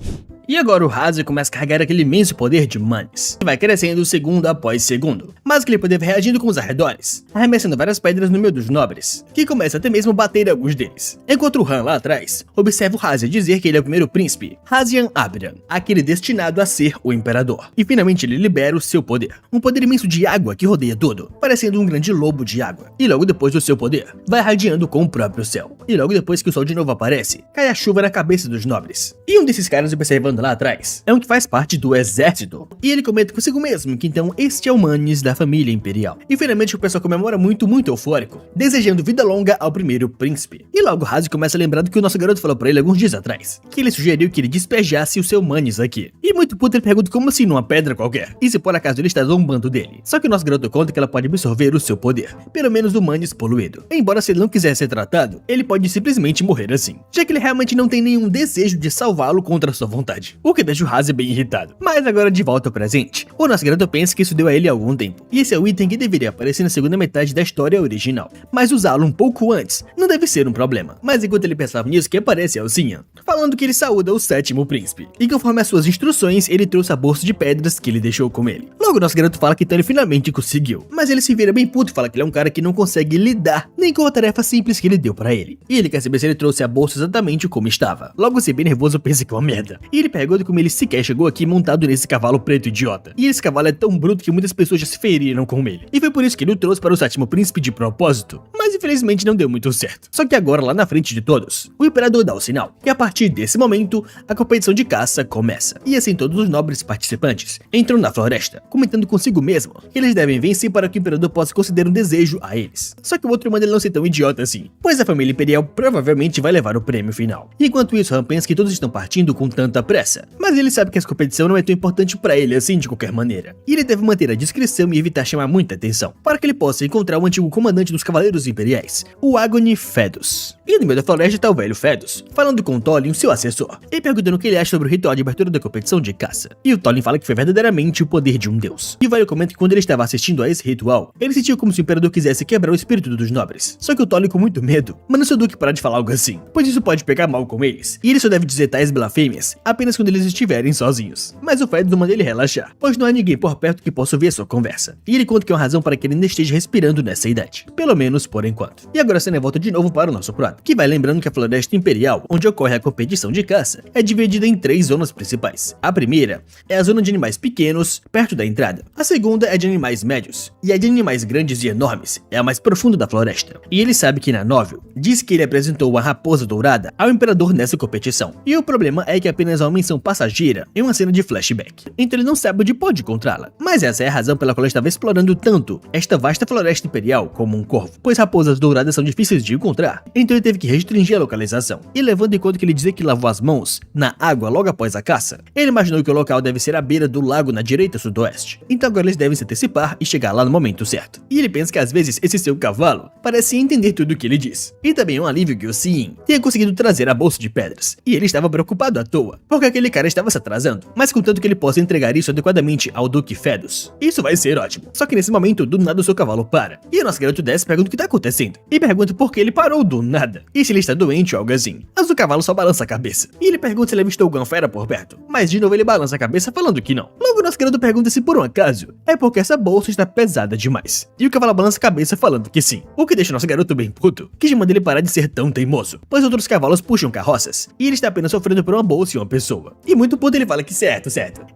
E agora o Hazia começa a carregar aquele imenso poder de manes, que vai crescendo segundo após segundo, mas aquele poder vai reagindo com os arredores, arremessando várias pedras no meio dos nobres, que começa até mesmo a bater em alguns deles. Enquanto o Han lá atrás observa o Hazia dizer que ele é o primeiro príncipe, Hazian Abrian, aquele destinado a ser o imperador. E finalmente ele libera o seu poder, um poder imenso de água que rodeia tudo, parecendo um grande lobo de água. E logo depois do seu poder, vai irradiando com o próprio céu. E logo depois que o sol de novo aparece, cai a chuva na cabeça dos nobres. E um desses caras observando lá atrás é um que faz parte do exército, e ele comenta consigo mesmo que então este é o manes da família imperial. E finalmente o pessoal comemora muito eufórico, desejando vida longa ao primeiro príncipe. E logo Hazia começa a lembrar do que o nosso garoto falou pra ele alguns dias atrás, que ele sugeriu que ele despejasse o seu manes aqui. E muito puto ele pergunta como assim numa pedra qualquer, e se por acaso ele está zombando dele. Só que o nosso garoto conta que ela pode absorver o seu poder, pelo menos o manes poluído. Embora se ele não quiser ser tratado, ele pode simplesmente morrer assim, já que ele realmente não tem nenhum desejo de salvá-lo contra sua vontade, o que deixa o Hazia bem irritado. Mas agora de volta ao presente, o nosso garoto pensa que isso deu a ele algum tempo, e esse é o item que deveria aparecer na segunda metade da história original, mas usá-lo um pouco antes não deve ser um problema. Mas enquanto ele pensava nisso, que aparece Alcinha, falando que ele saúda o sétimo príncipe, e conforme as suas instruções, ele trouxe a bolsa de pedras que ele deixou com ele. Logo nosso garoto fala que então ele finalmente conseguiu, mas ele se vira bem puto e fala que ele é um cara que não consegue lidar nem com a tarefa simples que ele deu pra ele, e ele quer saber se ele trouxe a bolsa exatamente como estava. Logo se bem nervoso pensa que é uma merda, e ele pergunta como ele sequer chegou aqui montado nesse cavalo preto idiota, e esse cavalo é tão bruto que muitas pessoas já se feriram com ele, e foi por isso que ele o trouxe para o sétimo príncipe de propósito, mas infelizmente não deu muito certo. Só que agora lá na frente de todos, o imperador dá o sinal, e a partir desse momento, a competição de caça começa, e assim todos os nobres participantes entram na floresta, comentando consigo mesmo que eles devem vencer para que o imperador possa conceder um desejo a eles. Só que o outro manda ele não ser tão idiota assim, pois a família imperial provavelmente vai levar o prêmio final. E enquanto isso, Han pensa que todos estão partindo com tanta pressa, mas ele sabe que essa competição não é tão importante para ele assim de qualquer maneira, e ele deve manter a discrição e evitar chamar muita atenção, para que ele possa encontrar o antigo comandante dos Cavaleiros Imperiais, o Agony Fedus. E no meio da floresta está o velho Fedus, falando com Tolin, o seu assessor, e perguntando o que ele acha sobre o ritual de abertura da competição de caça. E o Tolin fala que foi verdadeiramente o poder de um deus. E o velho comenta que quando ele estava assistindo a esse ritual, ele sentiu como se o imperador quisesse quebrar o espírito dos nobres. Só que o Tolin, com muito medo, manda seu duque parar de falar algo assim, pois isso pode pegar mal com eles, e ele só deve dizer tais blasfêmias apenas quando eles estiverem sozinhos. Mas o Fedus manda ele relaxar, pois não há ninguém por perto que possa ouvir a sua conversa. E ele conta que é uma razão para que ele ainda esteja respirando nessa idade, pelo menos por enquanto. E agora a cena volta de novo para o nosso prota, que vai lembrando que a Floresta Imperial, onde ocorre a competição de caça, é dividida em 3 zonas principais. A primeira é a zona de animais pequenos, perto da entrada. A segunda é de animais médios, e a de animais grandes e enormes é a mais profunda da floresta. E ele sabe que na novel diz que que ele apresentou a Raposa Dourada ao Imperador nessa competição. E o problema é que apenas é uma menção passageira em uma cena de flashback, então ele não sabe onde pode encontrá-la. Mas essa é a razão pela qual ele estava explorando tanto esta vasta floresta imperial como um corvo, pois raposas douradas são difíceis de encontrar, então ele teve que restringir a localização. E levando em conta que ele dizia que lavou as mãos na água logo após a caça, ele imaginou que o local deve ser à beira do lago na direita sudoeste. Então agora eles devem se antecipar e chegar lá no momento certo. E ele pensa que às vezes esse seu cavalo parece entender tudo o que ele diz. E também é um alívio que o Sim tenha conseguido trazer a bolsa de pedras. E ele estava preocupado à toa, porque aquele cara estava se atrasando, mas contanto que ele possa entregar isso adequadamente ao Duque Fedus, isso vai ser ótimo. Só que nesse momento, do nada o seu cavalo para. E o nosso garoto desce pergunta o que está acontecendo. E pergunta por que ele parou do nada. E se ele está doente ou algo assim. Mas o cavalo só balança a cabeça. E ele pergunta se ele avistou alguma fera por perto. Mas de novo ele balança a cabeça falando que não. Logo o nosso garoto pergunta se por um acaso é porque essa bolsa está pesada demais. E o cavalo balança a cabeça falando que sim. O que deixa o nosso garoto bem puto, que já manda ele parar de ser tão teimoso, pois outros cavalos puxam carroças e ele está apenas sofrendo por uma bolsa e uma pessoa. E muito puto ele fala que certo.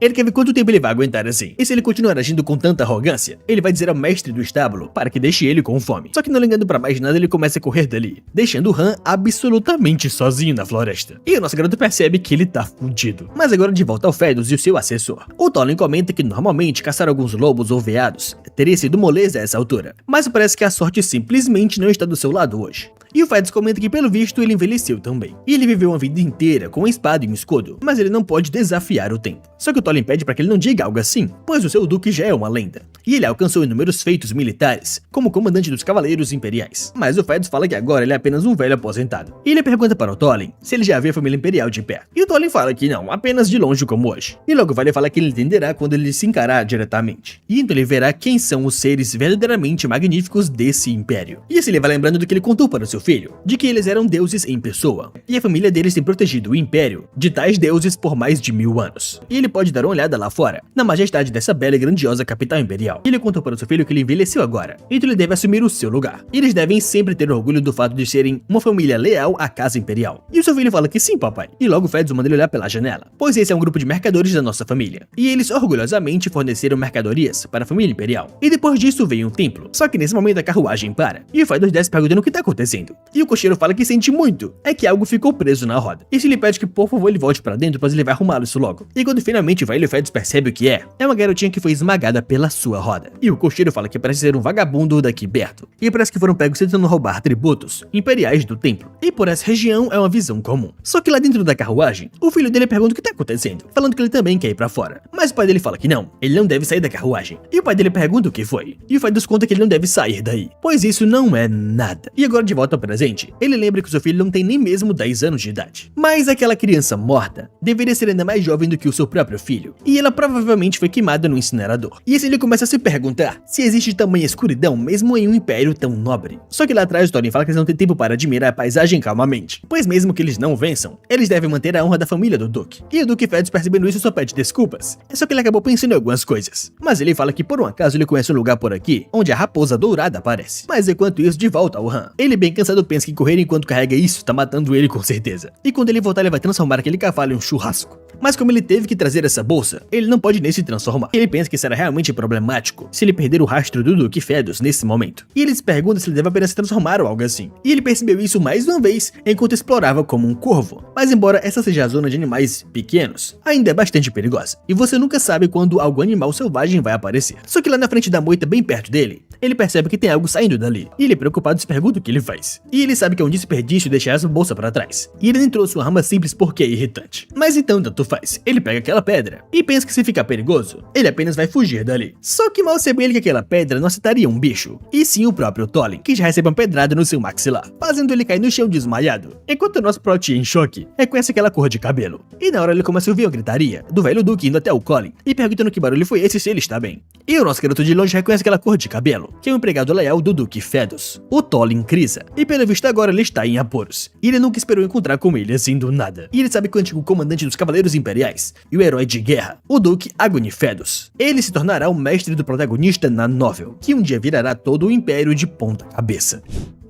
Ele quer ver quanto tempo ele vai aguentar assim. E se ele continuar agindo com tanta arrogância, ele vai dizer ao mestre do estábulo para que deixe ele com fome. Só que não ligando pra mais nada, ele começa a correr dali, deixando o Han absolutamente sozinho na floresta. E o nosso garoto percebe que ele tá fudido. Mas agora de volta ao Fedus e o seu assessor. O Tolin comenta que normalmente caçar alguns lobos ou veados teria sido moleza a essa altura, mas parece que a sorte simplesmente não está do seu lado hoje. E o Fedus comenta que pelo visto ele envelheceu também. E ele viveu uma vida inteira com uma espada e um escudo, mas ele não pode desafiar o tempo. Só que o Tolin pede para que ele não diga algo assim, pois o seu duque já é uma lenda. E ele alcançou inúmeros feitos militares, como comandante dos Cavaleiros Imperiais. Mas o Fedus fala que agora ele é apenas um velho aposentado. E ele pergunta para o Tolin se ele já vê a família imperial de perto. E o Tolin fala que não, apenas de longe como hoje. E logo vai ele falar que ele entenderá quando ele se encarar diretamente. E então ele verá quem são os seres verdadeiramente magníficos desse império. E assim ele vai lembrando do que ele contou para o seu filho, de que eles eram deuses em pessoa, e a família deles tem protegido o império de tais deuses por mais de 1000 anos. E ele pode dar uma olhada lá fora, na majestade dessa bela e grandiosa capital imperial. E ele contou para o seu filho que ele envelheceu agora, então ele deve assumir o seu lugar. E eles devem sempre ter orgulho do fato de serem uma família leal à casa imperial. E o seu filho fala que sim, papai. E logo Fedus manda ele olhar pela janela, pois esse é um grupo de mercadores da nossa família. E eles orgulhosamente forneceram mercadorias para a família imperial. E depois disso vem um templo. Só que nesse momento a carruagem para, e o Fedus desce perguntando o que está acontecendo. E o cocheiro fala que sente muito, é que algo ficou preso na roda. E se ele pede que por favor ele volte pra dentro, pois ele vai arrumá-lo isso logo. E quando finalmente vai, o Fedus percebe o que é uma garotinha que foi esmagada pela sua roda. E o cocheiro fala que parece ser um vagabundo daqui perto. E parece que foram pegos tentando roubar tributos imperiais do templo. E por essa região é uma visão comum. Só que lá dentro da carruagem, o filho dele pergunta o que tá acontecendo, falando que ele também quer ir pra fora. Mas o pai dele fala que não, ele não deve sair da carruagem. E o pai dele pergunta o que foi. E o Fedus conta que ele não deve sair daí, pois isso não é nada. E agora de volta ao presente, ele lembra que o seu filho não tem nem mesmo 10 anos de idade. Mas aquela criança morta deveria ser ainda mais jovem do que o seu próprio filho. E ela provavelmente foi queimada no incinerador. E assim ele começa a se perguntar se existe tamanha escuridão mesmo em um império tão nobre. Só que lá atrás o Tolin fala que eles não têm tempo para admirar a paisagem calmamente, pois mesmo que eles não vençam, eles devem manter a honra da família do Duque. E o Duque Fedus, percebendo isso, só pede desculpas. É só que ele acabou pensando em algumas coisas. Mas ele fala que por um acaso ele conhece um lugar por aqui onde a Raposa Dourada aparece. Mas enquanto isso, de volta ao Han, ele bem cansado pensa que correr enquanto carrega isso tá matando ele com certeza. E quando ele voltar ele vai transformar aquele cavalo em um churrasco. Mas como ele teve que trazer essa bolsa, ele não pode nem se transformar. Ele pensa que será realmente problemático se ele perder o rastro do Duque Fedus nesse momento. E ele se pergunta se ele deve apenas se transformar ou algo assim. E ele percebeu isso mais uma vez enquanto explorava como um corvo. Mas embora essa seja a zona de animais pequenos, ainda é bastante perigosa. E você nunca sabe quando algum animal selvagem vai aparecer. Só que lá na frente da moita, bem perto dele, ele percebe que tem algo saindo dali. E ele preocupado se pergunta o que ele faz. E ele sabe que é um desperdício deixar essa bolsa para trás. E ele nem trouxe uma arma simples porque é irritante. Mas então tanto faz. Ele pega aquela pedra e pensa que se ficar perigoso, ele apenas vai fugir dali. Só que mal sabe ele que aquela pedra não acertaria um bicho, e sim o próprio Tolin, que já recebe uma pedrada no seu maxilar, fazendo ele cair no chão desmaiado. Enquanto o nosso Prot, em choque, reconhece aquela cor de cabelo. E na hora ele começa a ouvir a gritaria do velho Duque indo até o Colin e perguntando que barulho foi esse, se ele está bem. E o nosso garoto de longe reconhece aquela cor de cabelo, que é um empregado leal do Duque Fedus, o Tolin Krisa. E pelo visto agora ele está em apuros. E ele nunca esperou encontrar com ele assim do nada. E ele sabe que o antigo comandante dos Cavaleiros Imperiais e o herói de guerra, o Duque Agony Fedus, ele se tornará o mestre do protagonista na novel, que um dia virará todo o império de ponta cabeça.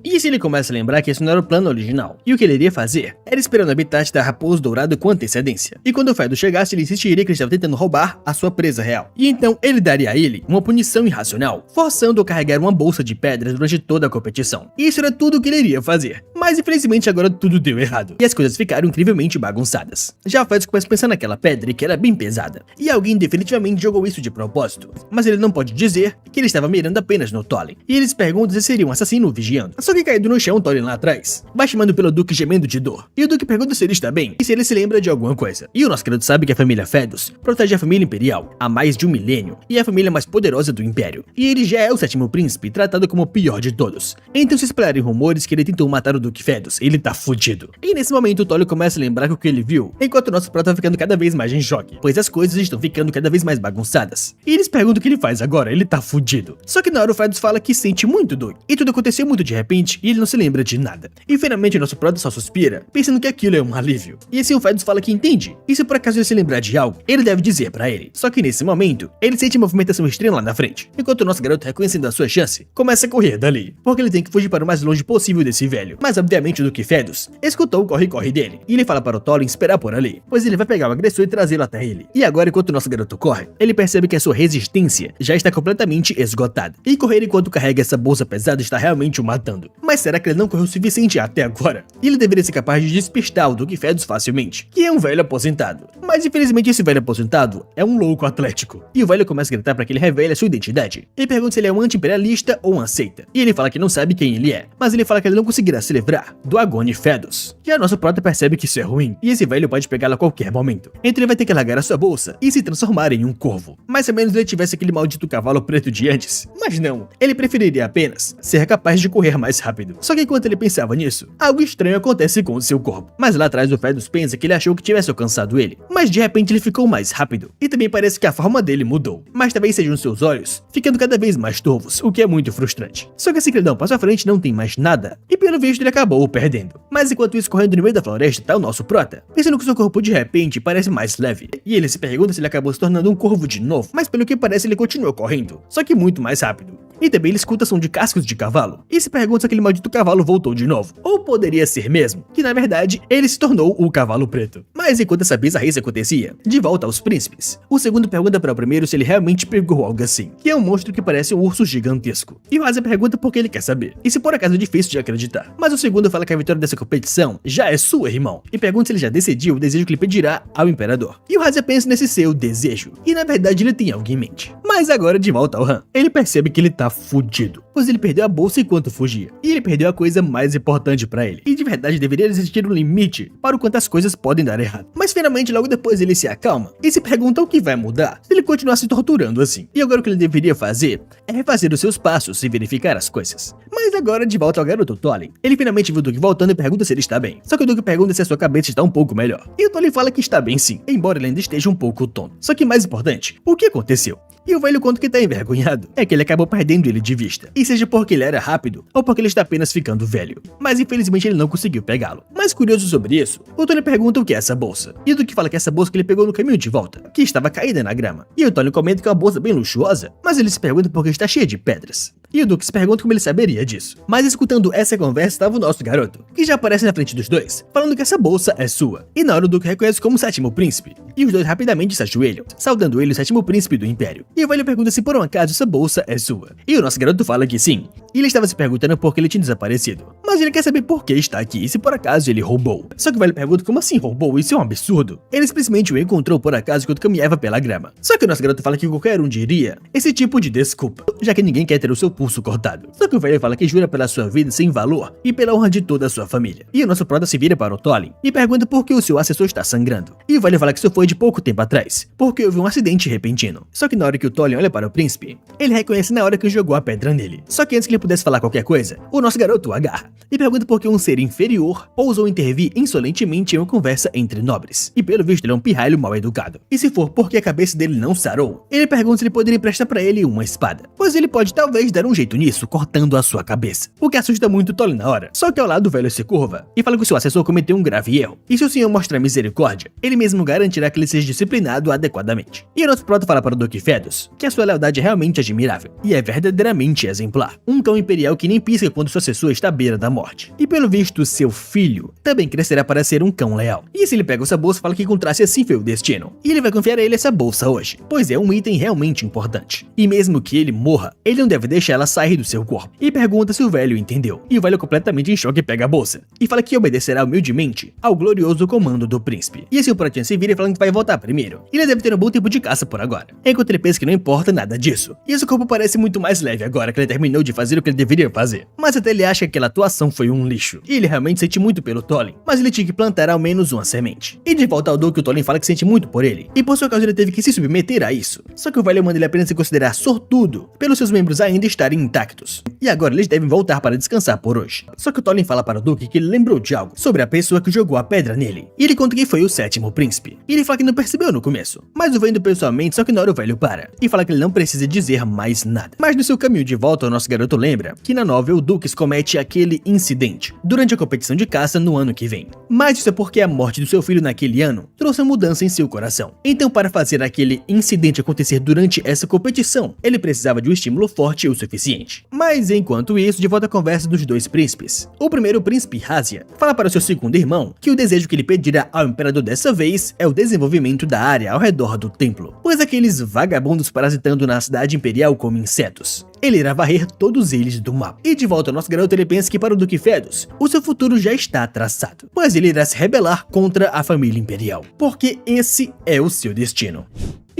E se ele começa a lembrar que esse não era o plano original, e o que ele iria fazer era esperar no habitat da Raposo Dourado com antecedência. E quando o Fedus chegasse, ele insistiria que ele estava tentando roubar a sua presa real. E então ele daria a ele uma punição irracional, forçando-o a carregar uma bolsa de pedras durante toda a competição. E isso era tudo o que ele iria fazer. Mas infelizmente agora tudo deu errado, e as coisas ficaram incrivelmente bagunçadas. Já o Fedus começa a pensar naquela pedra que era bem pesada, e alguém definitivamente jogou isso de propósito. Mas ele não pode dizer que ele estava mirando apenas no Tolin. E eles perguntam se seria um assassino vigiando. Só que caído no chão, Tolin lá atrás vai chamando pelo Duque gemendo de dor. E o Duque pergunta se ele está bem e se ele se lembra de alguma coisa. E o nosso querido sabe que a família Fedus protege a família imperial há mais de 1 milênio e é a família mais poderosa do Império. E ele já é o 7º príncipe, tratado como o pior de todos. Então se espalharem rumores que ele tentou matar o Duque Fedus, ele tá fudido. E nesse momento o Tolin começa a lembrar que o que ele viu, enquanto o nosso prota tá ficando cada vez mais em choque, pois as coisas estão ficando cada vez mais bagunçadas. E eles perguntam o que ele faz agora, ele tá fudido. Só que na hora o Fedus fala que sente muito dor. E tudo aconteceu muito de repente e ele não se lembra de nada. E finalmente o nosso prota só suspira, pensando que aquilo é um alívio. E assim o Fedus fala que entende. E se por acaso ele se lembrar de algo, ele deve dizer pra ele. Só que nesse momento, ele sente uma movimentação estranha lá na frente. Enquanto o nosso garoto, reconhecendo a sua chance, começa a correr dali. Porque ele tem que fugir para o mais longe possível desse velho. Mas obviamente o Duque Fedus escutou o corre-corre dele. E ele fala para o Tolin esperar por ali, pois ele vai pegar o agressor e trazê-lo até ele. E agora enquanto o nosso garoto corre, ele percebe que a sua resistência já está completamente esgotada. E correr enquanto carrega essa bolsa pesada está realmente o matando. Mas será que ele não correu o suficiente até agora? E ele deveria ser capaz de despistar o Duque Fedus facilmente, que é um velho aposentado. Mas infelizmente esse velho aposentado é um louco atlético. E o velho começa a gritar para que ele revele a sua identidade. Ele pergunta se ele é um anti-imperialista ou uma seita. E ele fala que não sabe quem ele é, mas ele fala que ele não conseguirá se livrar do Agone Fedus. Já nosso prota percebe que isso é ruim, e esse velho pode pegá-lo a qualquer momento. Então ele vai ter que largar a sua bolsa e se transformar em um corvo. Mas se ao menos ele tivesse aquele maldito cavalo preto de antes. Mas não, ele preferiria apenas ser capaz de correr mais rápido. Só que enquanto ele pensava nisso, algo estranho acontece com o seu corpo. Mas lá atrás o Fedus pensa que ele achou que tivesse alcançado ele, mas de repente ele ficou mais rápido. E também parece que a forma dele mudou, mas talvez sejam seus olhos ficando cada vez mais turvos, o que é muito frustrante. Só que assim que ele dá um passo à frente não tem mais nada, e pelo visto ele acabou perdendo. Mas enquanto isso, correndo no meio da floresta, tá o nosso prota, pensando que seu corpo de repente parece mais leve. E ele se pergunta se ele acabou se tornando um corvo de novo, mas pelo que parece ele continuou correndo, só que muito mais rápido. E também ele escuta som de cascos de cavalo, e se pergunta se aquele maldito cavalo voltou de novo. Ou poderia ser mesmo, que na verdade ele se tornou o cavalo preto. Mas enquanto essa bizarrice acontecia, de volta aos príncipes, o segundo pergunta para o primeiro se ele realmente pegou algo assim, que é um monstro que parece um urso gigantesco. E o Razia pergunta por que ele quer saber, e se por acaso é difícil de acreditar. Mas o segundo fala que a vitória dessa competição já é sua, irmão, e pergunta se ele já decidiu o desejo que ele pedirá ao imperador. E o Razia pensa nesse seu desejo, e na verdade ele tem algo em mente. Mas agora de volta ao Han, ele percebe que ele tá fudido, pois ele perdeu a bolsa enquanto fugia, e ele perdeu a coisa mais importante pra ele, e de verdade deveria existir um limite para o quanto as coisas podem dar errado. Mas finalmente logo depois ele se acalma, e se pergunta o que vai mudar se ele continuar se torturando assim. E agora o que ele deveria fazer é refazer os seus passos e verificar as coisas. Mas agora de volta ao garoto Tolin, ele finalmente viu o Duque voltando e pergunta se ele está bem. Só que o Duque pergunta se a sua cabeça está um pouco melhor, e o Tolin fala que está bem sim, embora ele ainda esteja um pouco tonto. Só que mais importante, o que aconteceu? E o velho conta que tá envergonhado é que ele acabou perdendo ele de vista, e seja porque ele era rápido ou porque ele está apenas ficando velho. Mas infelizmente ele não conseguiu pegá-lo. Mais curioso sobre isso, o Tolin pergunta o que é essa bolsa, e o Duque fala que essa bolsa que ele pegou no caminho de volta, que estava caída na grama. E o Tolin comenta que é uma bolsa bem luxuosa, mas ele se pergunta por que está cheia de pedras. E o Duque se pergunta como ele saberia disso. Mas escutando essa conversa estava o nosso garoto, que já aparece na frente dos dois, falando que essa bolsa é sua. E na hora o Duque reconhece como o 7º príncipe, e os dois rapidamente se ajoelham, saudando ele o 7º príncipe do Império. E o velho pergunta se por um acaso essa bolsa é sua. E o nosso garoto fala que sim. E ele estava se perguntando por que ele tinha desaparecido. Mas ele quer saber por que está aqui e se por acaso ele roubou. Só que o velho pergunta como assim roubou? Isso é um absurdo. Ele simplesmente o encontrou por acaso quando caminhava pela grama. Só que o nosso garoto fala que qualquer um diria esse tipo de desculpa, já que ninguém quer ter o seu pulso cortado. Só que o velho fala que jura pela sua vida sem valor e pela honra de toda a sua família. E o nosso prota se vira para o Tolin e pergunta por que o seu assessor está sangrando. E o velho fala que isso foi de pouco tempo atrás, porque houve um acidente repentino. Só que na hora que o Tolin olha para o príncipe, ele reconhece na hora que jogou a pedra nele. Só que antes que ele pudesse falar qualquer coisa, o nosso garoto o agarra e pergunta por que um ser inferior ousou intervir insolentemente em uma conversa entre nobres. E pelo visto ele é um pirralho mal educado. E se for porque a cabeça dele não sarou, ele pergunta se ele poderia emprestar para ele uma espada, pois ele pode talvez dar um jeito nisso cortando a sua cabeça. O que assusta muito o Tolin na hora. Só que ao lado o velho se curva e fala que o seu assessor cometeu um grave erro. E se o senhor mostrar misericórdia, ele mesmo garantirá que ele seja disciplinado adequadamente. E o nosso prota fala para o Duque Fedus que a sua lealdade é realmente admirável e é verdadeiramente exemplar. Um cão imperial que nem pisca quando sua assessor está à beira da morte. E pelo visto, seu filho também crescerá para ser um cão leal. E se ele pega essa bolsa, fala que encontrasse assim foi o destino. E ele vai confiar a ele essa bolsa hoje, pois é um item realmente importante. E mesmo que ele morra, ele não deve deixar ela sair do seu corpo. E pergunta se o velho entendeu. E o velho completamente em choque pega a bolsa. E fala que obedecerá humildemente ao glorioso comando do príncipe. E assim o Pratinha se vira falando que vai voltar primeiro. E ele deve ter um bom tempo de caça por agora. Enquanto ele pensa que não importa nada disso. E seu corpo parece muito mais leve agora que ele terminou de fazer o que ele deveria fazer. Mas até ele acha que aquela atuação foi um lixo. E ele realmente sente muito pelo Tolin. Mas ele tinha que plantar ao menos uma semente. E de volta ao Duque, o Tolin fala que sente muito por ele. E por sua causa ele teve que se submeter a isso. Só que o velho manda ele apenas se considerar sortudo pelos seus membros ainda estarem intactos. E agora eles devem voltar para descansar por hoje. Só que o Tolin fala para o Duque que ele lembrou de algo sobre a pessoa que jogou a pedra nele. E ele conta que foi o sétimo príncipe. E ele fala que não percebeu no começo, mas o vendo pessoalmente, só que na hora o velho para. E fala que ele não precisa dizer mais nada. Mas no seu caminho de volta, o nosso garoto lembra que na novel o Dukes comete aquele incidente durante a competição de caça no ano que vem. Mas isso é porque a morte do seu filho naquele ano trouxe uma mudança em seu coração. Então, para fazer aquele incidente acontecer durante essa competição, ele precisava de um estímulo forte o suficiente. Mas enquanto isso, de volta à conversa dos dois príncipes. O primeiro príncipe, Razia, fala para o seu segundo irmão que o desejo que ele pedirá ao imperador dessa vez é o desenvolvimento da área ao redor do templo, pois aqueles vagabundos parasitando na cidade imperial como insetos. Ele irá varrer todos eles do mapa. E de volta ao nosso garoto, ele pensa que para o Duque Fedos, o seu futuro já está traçado, pois ele irá se rebelar contra a família imperial, porque esse é o seu destino.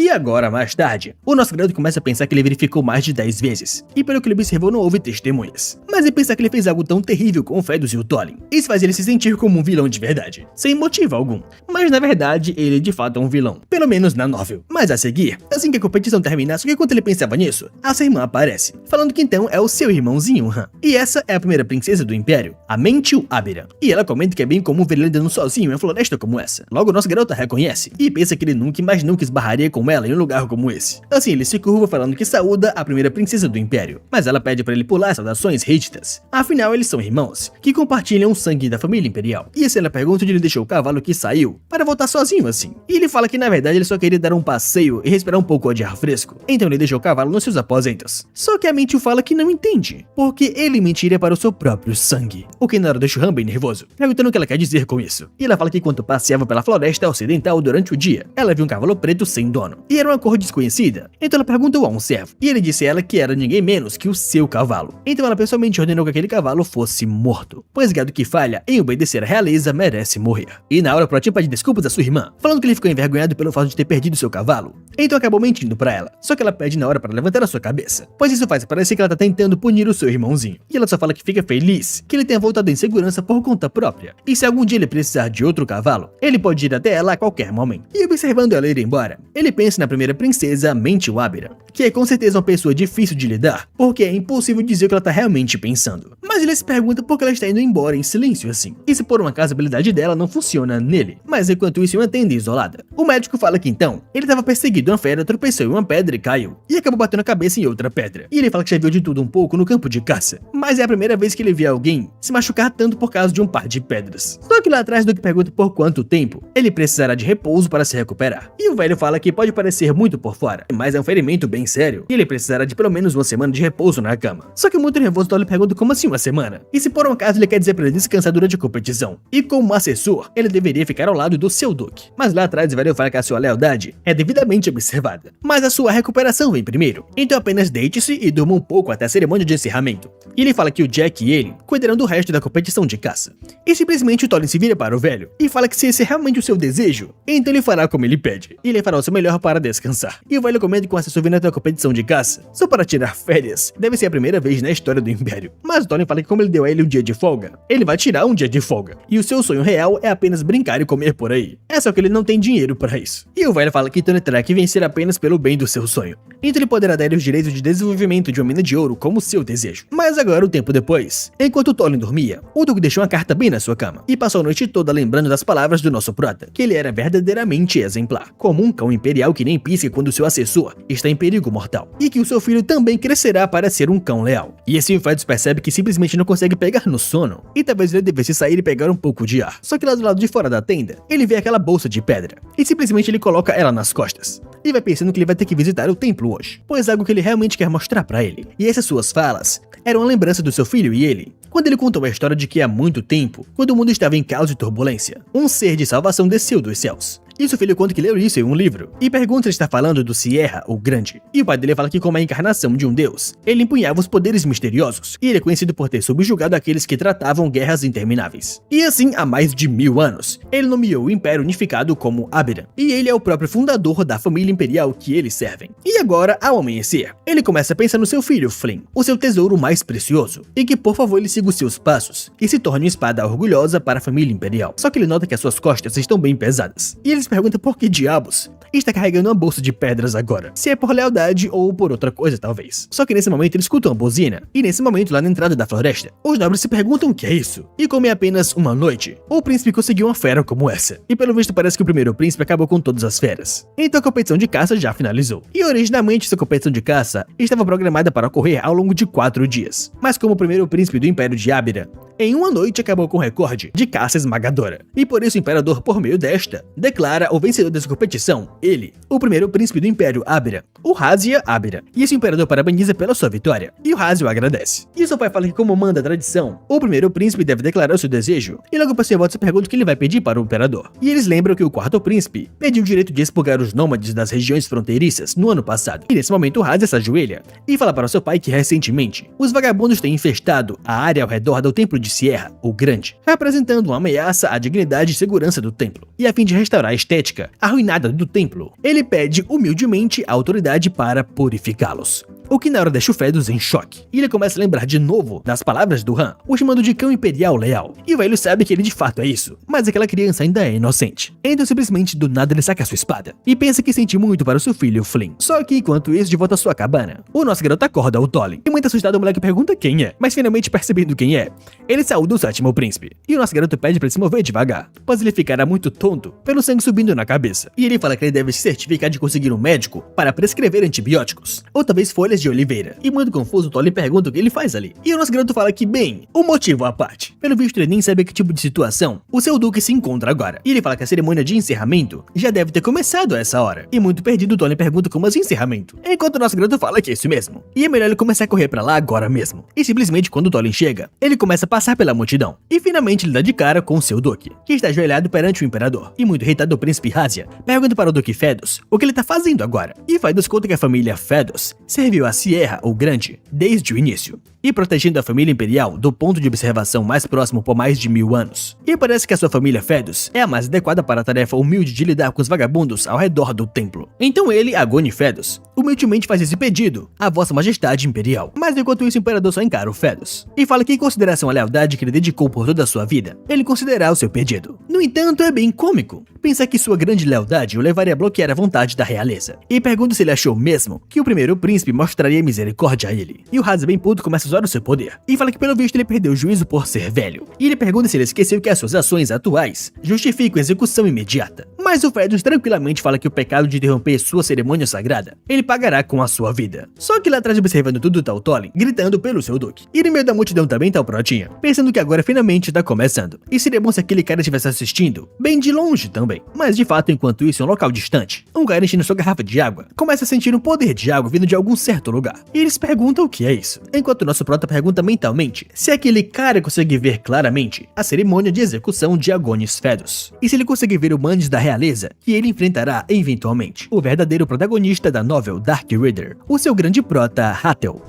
E agora, mais tarde, o nosso garoto começa a pensar que ele verificou mais de 10 vezes, e pelo que ele observou não houve testemunhas. Mas ele pensa que ele fez algo tão terrível com o Fedos e o Tolin. Isso faz ele se sentir como um vilão de verdade, sem motivo algum. Mas na verdade, ele de fato é um vilão, pelo menos na novel. Mas a seguir, assim que a competição termina, só que enquanto ele pensava nisso, a sua irmã aparece, falando que então é o seu irmãozinho Han. E essa é a primeira princesa do Império, a Mentiu Abira. E ela comenta que é bem comum ver ele andando sozinho em uma floresta como essa. Logo, o nosso garoto a reconhece, e pensa que ele nunca imaginou que esbarraria com ela em um lugar como esse. Assim, ele se curva falando que saúda a primeira princesa do Império, mas ela pede para ele pular saudações rígidas. Afinal, eles são irmãos, que compartilham o sangue da família imperial. E assim ela pergunta onde ele deixou o cavalo que saiu, para voltar sozinho assim. E ele fala que na verdade ele só queria dar um passeio e respirar um pouco de ar fresco. Então ele deixou o cavalo nos seus aposentos. Só que a Mentiu fala que não entende, porque ele mentiria para o seu próprio sangue. O que na hora deixa o Han bem nervoso, perguntando o que ela quer dizer com isso. E ela fala que enquanto passeava pela floresta ocidental durante o dia, ela viu um cavalo preto sem dono. E era uma cor desconhecida. Então ela perguntou a um servo, e ele disse a ela que era ninguém menos que o seu cavalo. Então ela pessoalmente ordenou que aquele cavalo fosse morto, pois gado que falha em obedecer a realeza merece morrer. E na hora o Pratinha pede desculpas à sua irmã, falando que ele ficou envergonhado pelo fato de ter perdido seu cavalo. Então acabou mentindo pra ela, só que ela pede na hora para levantar a sua cabeça, pois isso faz parecer que ela tá tentando punir o seu irmãozinho. E ela só fala que fica feliz que ele tenha voltado em segurança por conta própria. E se algum dia ele precisar de outro cavalo, ele pode ir até ela a qualquer momento. E observando ela ir embora, ele pensa na primeira princesa, Mentiu Abira, que é com certeza uma pessoa difícil de lidar, porque é impossível dizer o que ela tá realmente pensando. Mas ele se pergunta por que ela está indo embora em silêncio assim, e se por uma acaso a habilidade dela não funciona nele. Mas enquanto isso, em uma tenda isolada, o médico fala que então, ele estava perseguindo uma fera, tropeçou em uma pedra e caiu, e acabou batendo a cabeça em outra pedra. E ele fala que já viu de tudo um pouco no campo de caça, mas é a primeira vez que ele vê alguém se machucar tanto por causa de um par de pedras. Só que lá atrás do que pergunta por quanto tempo, ele precisará de repouso para se recuperar. E o velho fala que pode parecer muito por fora, mas é um ferimento bem sério, e ele precisará de pelo menos uma semana de repouso na cama. Só que muito nervoso, Tolin pergunta como assim uma semana? E se por um acaso ele quer dizer para ele descansar durante a competição? E como assessor, ele deveria ficar ao lado do seu Duque. Mas lá atrás o velho fala que a sua lealdade é devidamente observada, mas a sua recuperação vem primeiro. Então apenas deite-se e durma um pouco até a cerimônia de encerramento. E ele fala que o Jack e ele cuidarão do resto da competição de caça. E simplesmente o Tolin se vira para o velho e fala que se esse é realmente o seu desejo, então ele fará como ele pede. E ele fará o seu melhor para descansar. E o velho comenta que o assessor vindo até a competição de caça só para tirar férias deve ser a primeira vez na história do Império. Mas o Tolin fala que como ele deu a ele um dia de folga, ele vai tirar um dia de folga. E o seu sonho real é apenas brincar e comer por aí. É só que ele não tem dinheiro para isso. E o velho fala que então ele terá que vencer apenas pelo bem do seu sonho. Então ele poderá dar os direitos de desenvolvimento de uma mina de ouro como seu desejo. Mas agora, um tempo depois, enquanto o Tolin dormia, o Duque deixou uma carta bem na sua cama e passou a noite toda lembrando das palavras do nosso prota, que ele era verdadeiramente exemplar, como um cão imperial leal que nem pisca quando seu assessor está em perigo mortal, e que o seu filho também crescerá para ser um cão leal. E assim o Fedus percebe que simplesmente não consegue pegar no sono, e talvez ele devesse sair e pegar um pouco de ar. Só que lá do lado de fora da tenda, ele vê aquela bolsa de pedra, e simplesmente ele coloca ela nas costas. E vai pensando que ele vai ter que visitar o templo hoje, pois é algo que ele realmente quer mostrar pra ele. E essas suas falas eram uma lembrança do seu filho e ele, quando ele contou a história de que há muito tempo, quando o mundo estava em caos e turbulência, um ser de salvação desceu dos céus. E seu filho conta que leu isso em um livro, e pergunta se ele está falando do Sierra, o Grande. E o pai dele fala que como a encarnação de um deus, ele empunhava os poderes misteriosos, e ele é conhecido por ter subjugado aqueles que tratavam guerras intermináveis. E assim, há mais de 1000 anos, ele nomeou o Império Unificado como Abiram, e ele é o próprio fundador da família imperial que eles servem. E agora, ao amanhecer, ele começa a pensar no seu filho, Flynn, o seu tesouro mais precioso, e que por favor ele siga os seus passos, e se torne uma espada orgulhosa para a família imperial. Só que ele nota que as suas costas estão bem pesadas, e ele se pergunta por que diabos está carregando uma bolsa de pedras agora, se é por lealdade ou por outra coisa talvez. Só que nesse momento ele escuta uma buzina, e nesse momento lá na entrada da floresta, os nobres se perguntam o que é isso, e como é apenas uma noite, o príncipe conseguiu uma fera como essa, e pelo visto parece que o primeiro príncipe acabou com todas as feras. Então a competição de caça já finalizou, e originalmente essa competição de caça estava programada para ocorrer ao longo de 4 dias, mas como o primeiro príncipe do Império de Abiram, em uma noite acabou com o recorde de caça esmagadora, e por isso o imperador, por meio desta, declara o vencedor dessa competição, ele, o primeiro príncipe do Império Abiram, o Hazia Abiram, e esse imperador parabeniza pela sua vitória, e o Hazia o agradece. E seu pai fala que como manda a tradição, o primeiro príncipe deve declarar o seu desejo, e logo após sua volta se pergunta o que ele vai pedir para o imperador. E eles lembram que o quarto príncipe pediu o direito de expurgar os nômades das regiões fronteiriças no ano passado, e nesse momento o Hazia se ajoelha e fala para seu pai que recentemente, os vagabundos têm infestado a área ao redor do templo de Sierra, o Grande, representando uma ameaça à dignidade e segurança do templo. E a fim de restaurar a estética arruinada do templo, ele pede humildemente a autoridade para purificá-los. O que na hora deixa o Fedus em choque, e ele começa a lembrar de novo das palavras do Han, o chamando de cão imperial leal, e o velho sabe que ele de fato é isso, mas aquela criança ainda é inocente. Então simplesmente do nada ele saca sua espada, e pensa que sente muito para o seu filho Flynn. Só que enquanto isso, de volta à sua cabana, o nosso garoto acorda o Tolin, e muito assustado o moleque pergunta quem é, mas finalmente percebendo quem é, ele saúda o sétimo príncipe, e o nosso garoto pede para ele se mover devagar, pois ele ficará muito tonto pelo sangue subindo na cabeça, e ele fala que ele deve se certificar de conseguir um médico para prescrever antibióticos, ou talvez folhas de oliveira. E muito confuso, o Tolin pergunta o que ele faz ali. E o nosso garoto fala que, bem, o motivo à parte. Pelo visto, ele nem sabe que tipo de situação o seu duque se encontra agora. E ele fala que a cerimônia de encerramento já deve ter começado a essa hora. E muito perdido, o Tolin pergunta como assim encerramento, enquanto o nosso garoto fala que é isso mesmo. E é melhor ele começar a correr pra lá agora mesmo. E simplesmente quando o Tolin chega, ele começa a passar pela multidão. E finalmente ele dá de cara com o seu duque, que está ajoelhado perante o imperador. E muito irritado, o príncipe Hazia pergunta para o duque Fedus o que ele tá fazendo agora. E Fedus conta que a família Fedus serviu a Sierra, o Grande, desde o início, e protegendo a família imperial do ponto de observação mais próximo por mais de 1000 anos. E parece que a sua família Fedus é a mais adequada para a tarefa humilde de lidar com os vagabundos ao redor do templo. Então ele, Agoni Fedus, humildemente faz esse pedido à vossa majestade imperial. Mas enquanto isso o imperador só encara o Fedus e fala que em consideração à lealdade que ele dedicou por toda a sua vida, ele considerará o seu pedido. No entanto, é bem cômico pensar que sua grande lealdade o levaria a bloquear a vontade da realeza. E pergunta se ele achou mesmo que o primeiro príncipe mostraria misericórdia a ele. E o Hazia bem puto começa a usar o seu poder, e fala que pelo visto ele perdeu o juízo por ser velho. E ele pergunta se ele esqueceu que as suas ações atuais justificam a execução imediata. Mas o Fedus tranquilamente fala que o pecado de interromper sua cerimônia sagrada, ele pagará com a sua vida. Só que lá atrás observando tudo tá o Tolin, gritando pelo seu duque. E no meio da multidão também tá o Protinha, pensando que agora finalmente tá começando. E seria bom se aquele cara estivesse assistindo, bem de longe também. Mas de fato, enquanto isso, em um local distante, um cara enchendo sua garrafa de água começa a sentir um poder de água vindo de algum certo lugar. E eles perguntam o que é isso, enquanto o nosso prota pergunta mentalmente se aquele cara consegue ver claramente a cerimônia de execução de Agonis Fedus, e se ele conseguir ver o Mandes da realeza que ele enfrentará eventualmente, o verdadeiro protagonista da novel Dark Reader, o seu grande prota Hathel.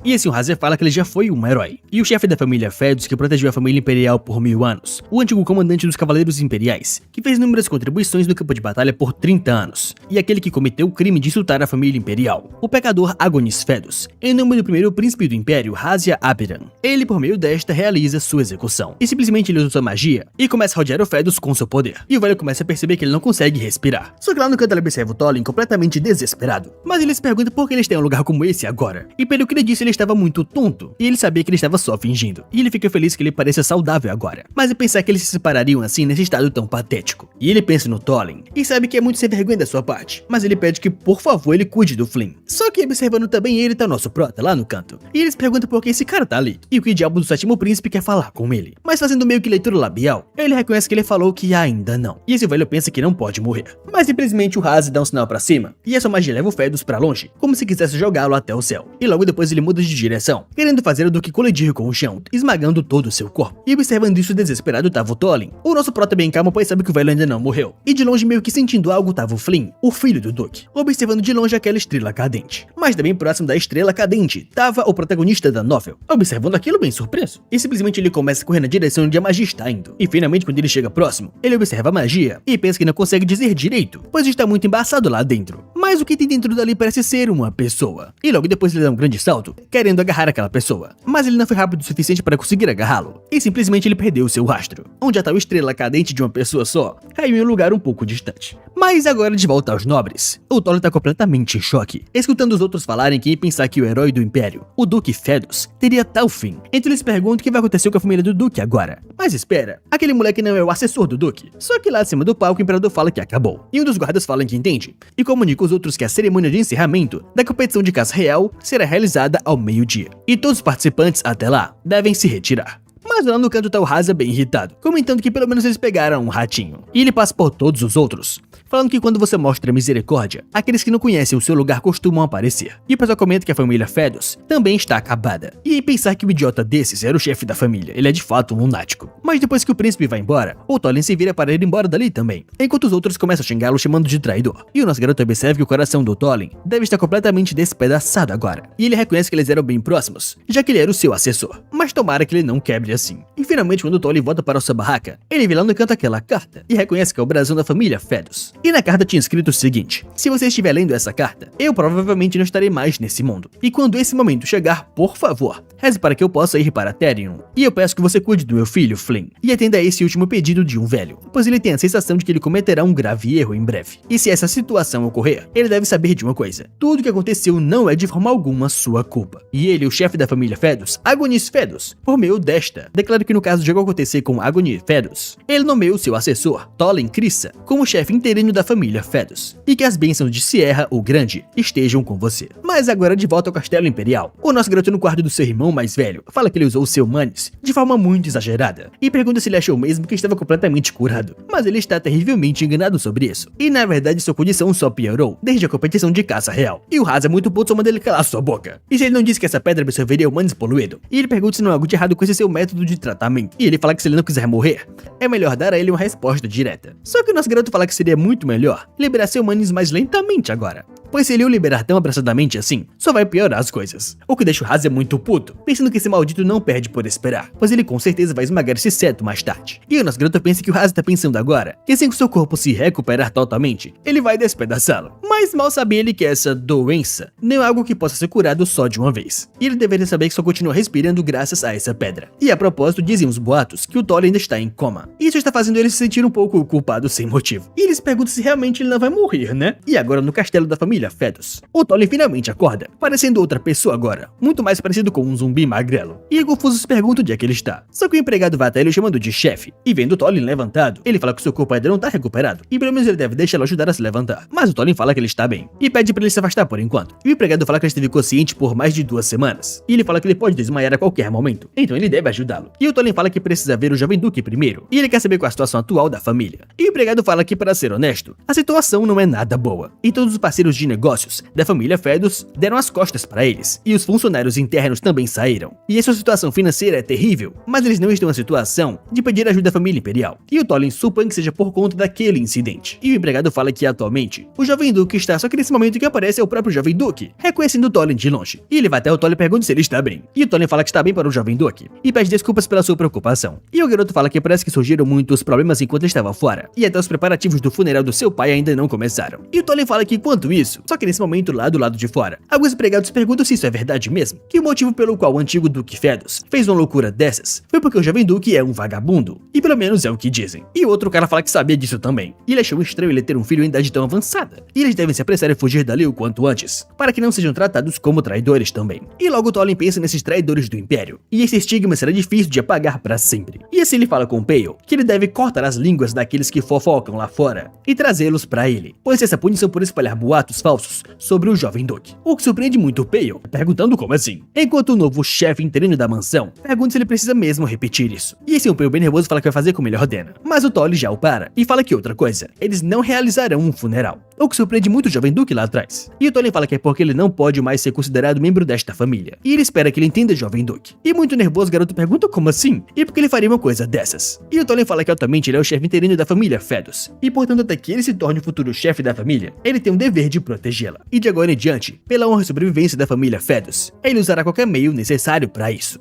E assim o Hazia fala que ele já foi um herói. E o chefe da família Fedus, que protegeu a família imperial por 1000 anos. O antigo comandante dos Cavaleiros Imperiais, que fez inúmeras contribuições no campo de batalha por 30 anos. E aquele que cometeu o crime de insultar a família imperial. O pecador Agonis Fedus, em nome do primeiro príncipe do império, Hazia Abiram. Ele, por meio desta, realiza sua execução. E simplesmente ele usa sua magia e começa a rodear o Fedus com seu poder. E o velho começa a perceber que ele não consegue respirar. Só que lá no canto ele observa o Tolin completamente desesperado. Mas ele se pergunta por que eles têm um lugar como esse agora. E pelo que ele disse, ele estava muito tonto, e ele sabia que ele estava só fingindo. E ele fica feliz que ele pareça saudável agora. Mas é pensar que eles se separariam assim nesse estado tão patético. E ele pensa no Tolin, e sabe que é muito sem vergonha da sua parte, mas ele pede que por favor ele cuide do Flynn. Só que observando também ele tá o nosso prota lá no canto. E eles perguntam por que esse cara tá ali, e o que diabo do sétimo príncipe quer falar com ele. Mas fazendo meio que leitura labial, ele reconhece que ele falou que ainda não. E esse velho pensa que não pode morrer. Mas simplesmente o Haze dá um sinal pra cima, e a sua magia leva o Fedus pra longe, como se quisesse jogá-lo até o céu. E logo depois ele muda de direção, querendo fazer o Duque colidir com o chão, esmagando todo o seu corpo. E observando isso desesperado tava o Tolin. O nosso prota bem calmo, pois sabe que o velho ainda não morreu. E de longe meio que sentindo algo tava o Flynn, o filho do Duque, observando de longe aquela estrela cadente. Mas também próximo da estrela cadente tava o protagonista da novel, observando aquilo bem surpreso. E simplesmente ele começa a correr na direção onde a magia está indo. E finalmente quando ele chega próximo, ele observa a magia e pensa que não consegue dizer direito, pois está muito embaçado lá dentro. Mas o que tem dentro dali parece ser uma pessoa. E logo depois ele dá um grande salto, querendo agarrar aquela pessoa. Mas ele não foi rápido o suficiente para conseguir agarrá-lo. E simplesmente ele perdeu o seu rastro. Onde a tal estrela cadente de uma pessoa só caiu em um lugar um pouco distante. Mas agora de volta aos nobres. O Tolin tá completamente em choque, escutando os outros falarem que ia pensar que o herói do Império, o Duque Fedus, teria tal fim. Então eles perguntam o que vai acontecer com a família do Duque agora. Mas espera, aquele moleque não é o assessor do Duque. Só que lá acima do palco o Imperador fala que acabou. E um dos guardas fala que entende, e comunica aos outros que a cerimônia de encerramento da competição de caça real será realizada ao meio-dia. E todos os participantes até lá devem se retirar. Mas lá no canto tá o Haze bem irritado, comentando que pelo menos eles pegaram um ratinho. E ele passa por todos os outros, falando que quando você mostra misericórdia, aqueles que não conhecem o seu lugar costumam aparecer. E o pessoal comenta que a família Fedus também está acabada. E aí pensar que um idiota desses era o chefe da família, ele é de fato um lunático. Mas depois que o príncipe vai embora, o Tolin se vira para ir embora dali também, enquanto os outros começam a xingá-lo chamando de traidor. E o nosso garoto observa que o coração do Tolin deve estar completamente despedaçado agora. E ele reconhece que eles eram bem próximos, já que ele era o seu assessor. Mas tomara que ele não quebre assim. E finalmente quando o Tolin volta para sua barraca, ele vê lá no canto aquela carta e reconhece que é o brasão da família Fedus. E na carta tinha escrito o seguinte: se você estiver lendo essa carta, eu provavelmente não estarei mais nesse mundo. E quando esse momento chegar, por favor, reze para que eu possa ir para Therion. E eu peço que você cuide do meu filho, Flynn, e atenda a esse último pedido de um velho, pois ele tem a sensação de que ele cometerá um grave erro em breve. E se essa situação ocorrer, ele deve saber de uma coisa: tudo o que aconteceu não é de forma alguma sua culpa. E ele, o chefe da família Fedus, Agonis Fedus, por meio desta, declara que no caso de algo acontecer com Agonis Fedus, ele nomeou seu assessor, Tolin Krissa, como chefe interino da família Fedus, e que as bênçãos de Sierra, o Grande, estejam com você. Mas agora de volta ao Castelo Imperial, o nosso garoto no quarto do seu irmão mais velho fala que ele usou o seu Manis de forma muito exagerada, e pergunta se ele achou mesmo que estava completamente curado. Mas ele está terrivelmente enganado sobre isso, e na verdade sua condição só piorou desde a competição de caça real. E o Haze é muito puto, só manda ele calar sua boca. E se ele não disse que essa pedra absorveria o Manis poluído? E ele pergunta se não há algo de errado com esse seu método de tratamento. E ele fala que se ele não quiser morrer, é melhor dar a ele uma resposta direta. Só que o nosso garoto fala que seria muito melhor liberar seu Manis mais lentamente agora, pois se ele o liberar tão apressadamente assim, só vai piorar as coisas. O que deixa o Haze muito puto, pensando que esse maldito não perde por esperar, pois ele com certeza vai esmagar esse cetro mais tarde. E o nosso garoto pensa que o Haze tá pensando agora que assim que o seu corpo se recuperar totalmente, ele vai despedaçá-lo. Mas mal sabia ele que essa doença não é algo que possa ser curado só de uma vez. E ele deveria saber que só continua respirando graças a essa pedra. E a propósito, dizem os boatos que o Tolin ainda está em coma. E isso está fazendo ele se sentir um pouco culpado sem motivo. E ele se pergunta se realmente ele não vai morrer, né? E agora no castelo da família Fedus, o Tolin finalmente acorda, parecendo outra pessoa agora, muito mais parecido com um zumbi magrelo. E confuso se pergunta onde é que ele está. Só que o empregado vai até ele chamando de chefe, e vendo o Tolin levantado, ele fala que seu corpo ainda não está recuperado, e pelo menos ele deve deixá-lo ajudar a se levantar. Mas o Tolin fala que ele está bem, e pede para ele se afastar por enquanto. E o empregado fala que ele esteve consciente por mais de 2 semanas, e ele fala que ele pode desmaiar a qualquer momento, então ele deve ajudá-lo. E o Tolin fala que precisa ver o jovem Duque primeiro, e ele quer saber qual a situação atual da família. E o empregado fala que, para ser honesto, a situação não é nada boa, e todos os parceiros de negócios da família Fedus deram as costas para eles, e os funcionários internos também saíram. E essa situação financeira é terrível, mas eles não estão em situação de pedir ajuda à família imperial. E o Tolin supõe que seja por conta daquele incidente. E o empregado fala que atualmente o jovem Duque está, só que nesse momento que aparece é o próprio jovem Duque, reconhecendo o Tolin de longe. E ele vai até o Tolin e pergunta se ele está bem. E o Tolin fala que está bem para o jovem Duque, e pede desculpas desculpas pela sua preocupação. E o garoto fala que parece que surgiram muitos problemas enquanto ele estava fora, e até os preparativos do funeral do seu pai ainda não começaram. E o Tolly fala que enquanto isso, só que nesse momento lá do lado de fora, alguns empregados perguntam se isso é verdade mesmo, que o motivo pelo qual o antigo Duque Fedus fez uma loucura dessas foi porque o jovem Duque é um vagabundo, e pelo menos é o que dizem. E o outro cara fala que sabia disso também, e ele achou estranho ele ter um filho em idade tão avançada, e eles devem se apressar e fugir dali o quanto antes, para que não sejam tratados como traidores também. E logo Tolly pensa nesses traidores do Império, e esse estigma será difícil de apagar para sempre. E assim ele fala com Pale que ele deve cortar as línguas daqueles que fofocam lá fora e trazê-los para ele, pois essa punição por espalhar boatos falsos sobre o jovem Duque. O que surpreende muito Pale, perguntando como assim. Enquanto o novo chefe interino da mansão pergunta se ele precisa mesmo repetir isso. E assim o Pale bem nervoso fala que vai fazer como ele ordena, mas o Tolly já o para e fala que outra coisa, eles não realizarão um funeral. O que surpreende muito o jovem Duque lá atrás. E o Tolly fala que é porque ele não pode mais ser considerado membro desta família. E ele espera que ele entenda o jovem Duque. E muito nervoso o garoto pergunta como assim? E por que ele faria uma coisa dessas? E o Tolly fala que atualmente ele é o chefe interino da família Fedus. E portanto até que ele se torne o futuro chefe da família, ele tem um dever de protegê-la. E de agora em diante, pela honra e sobrevivência da família Fedus, ele usará qualquer meio necessário para isso.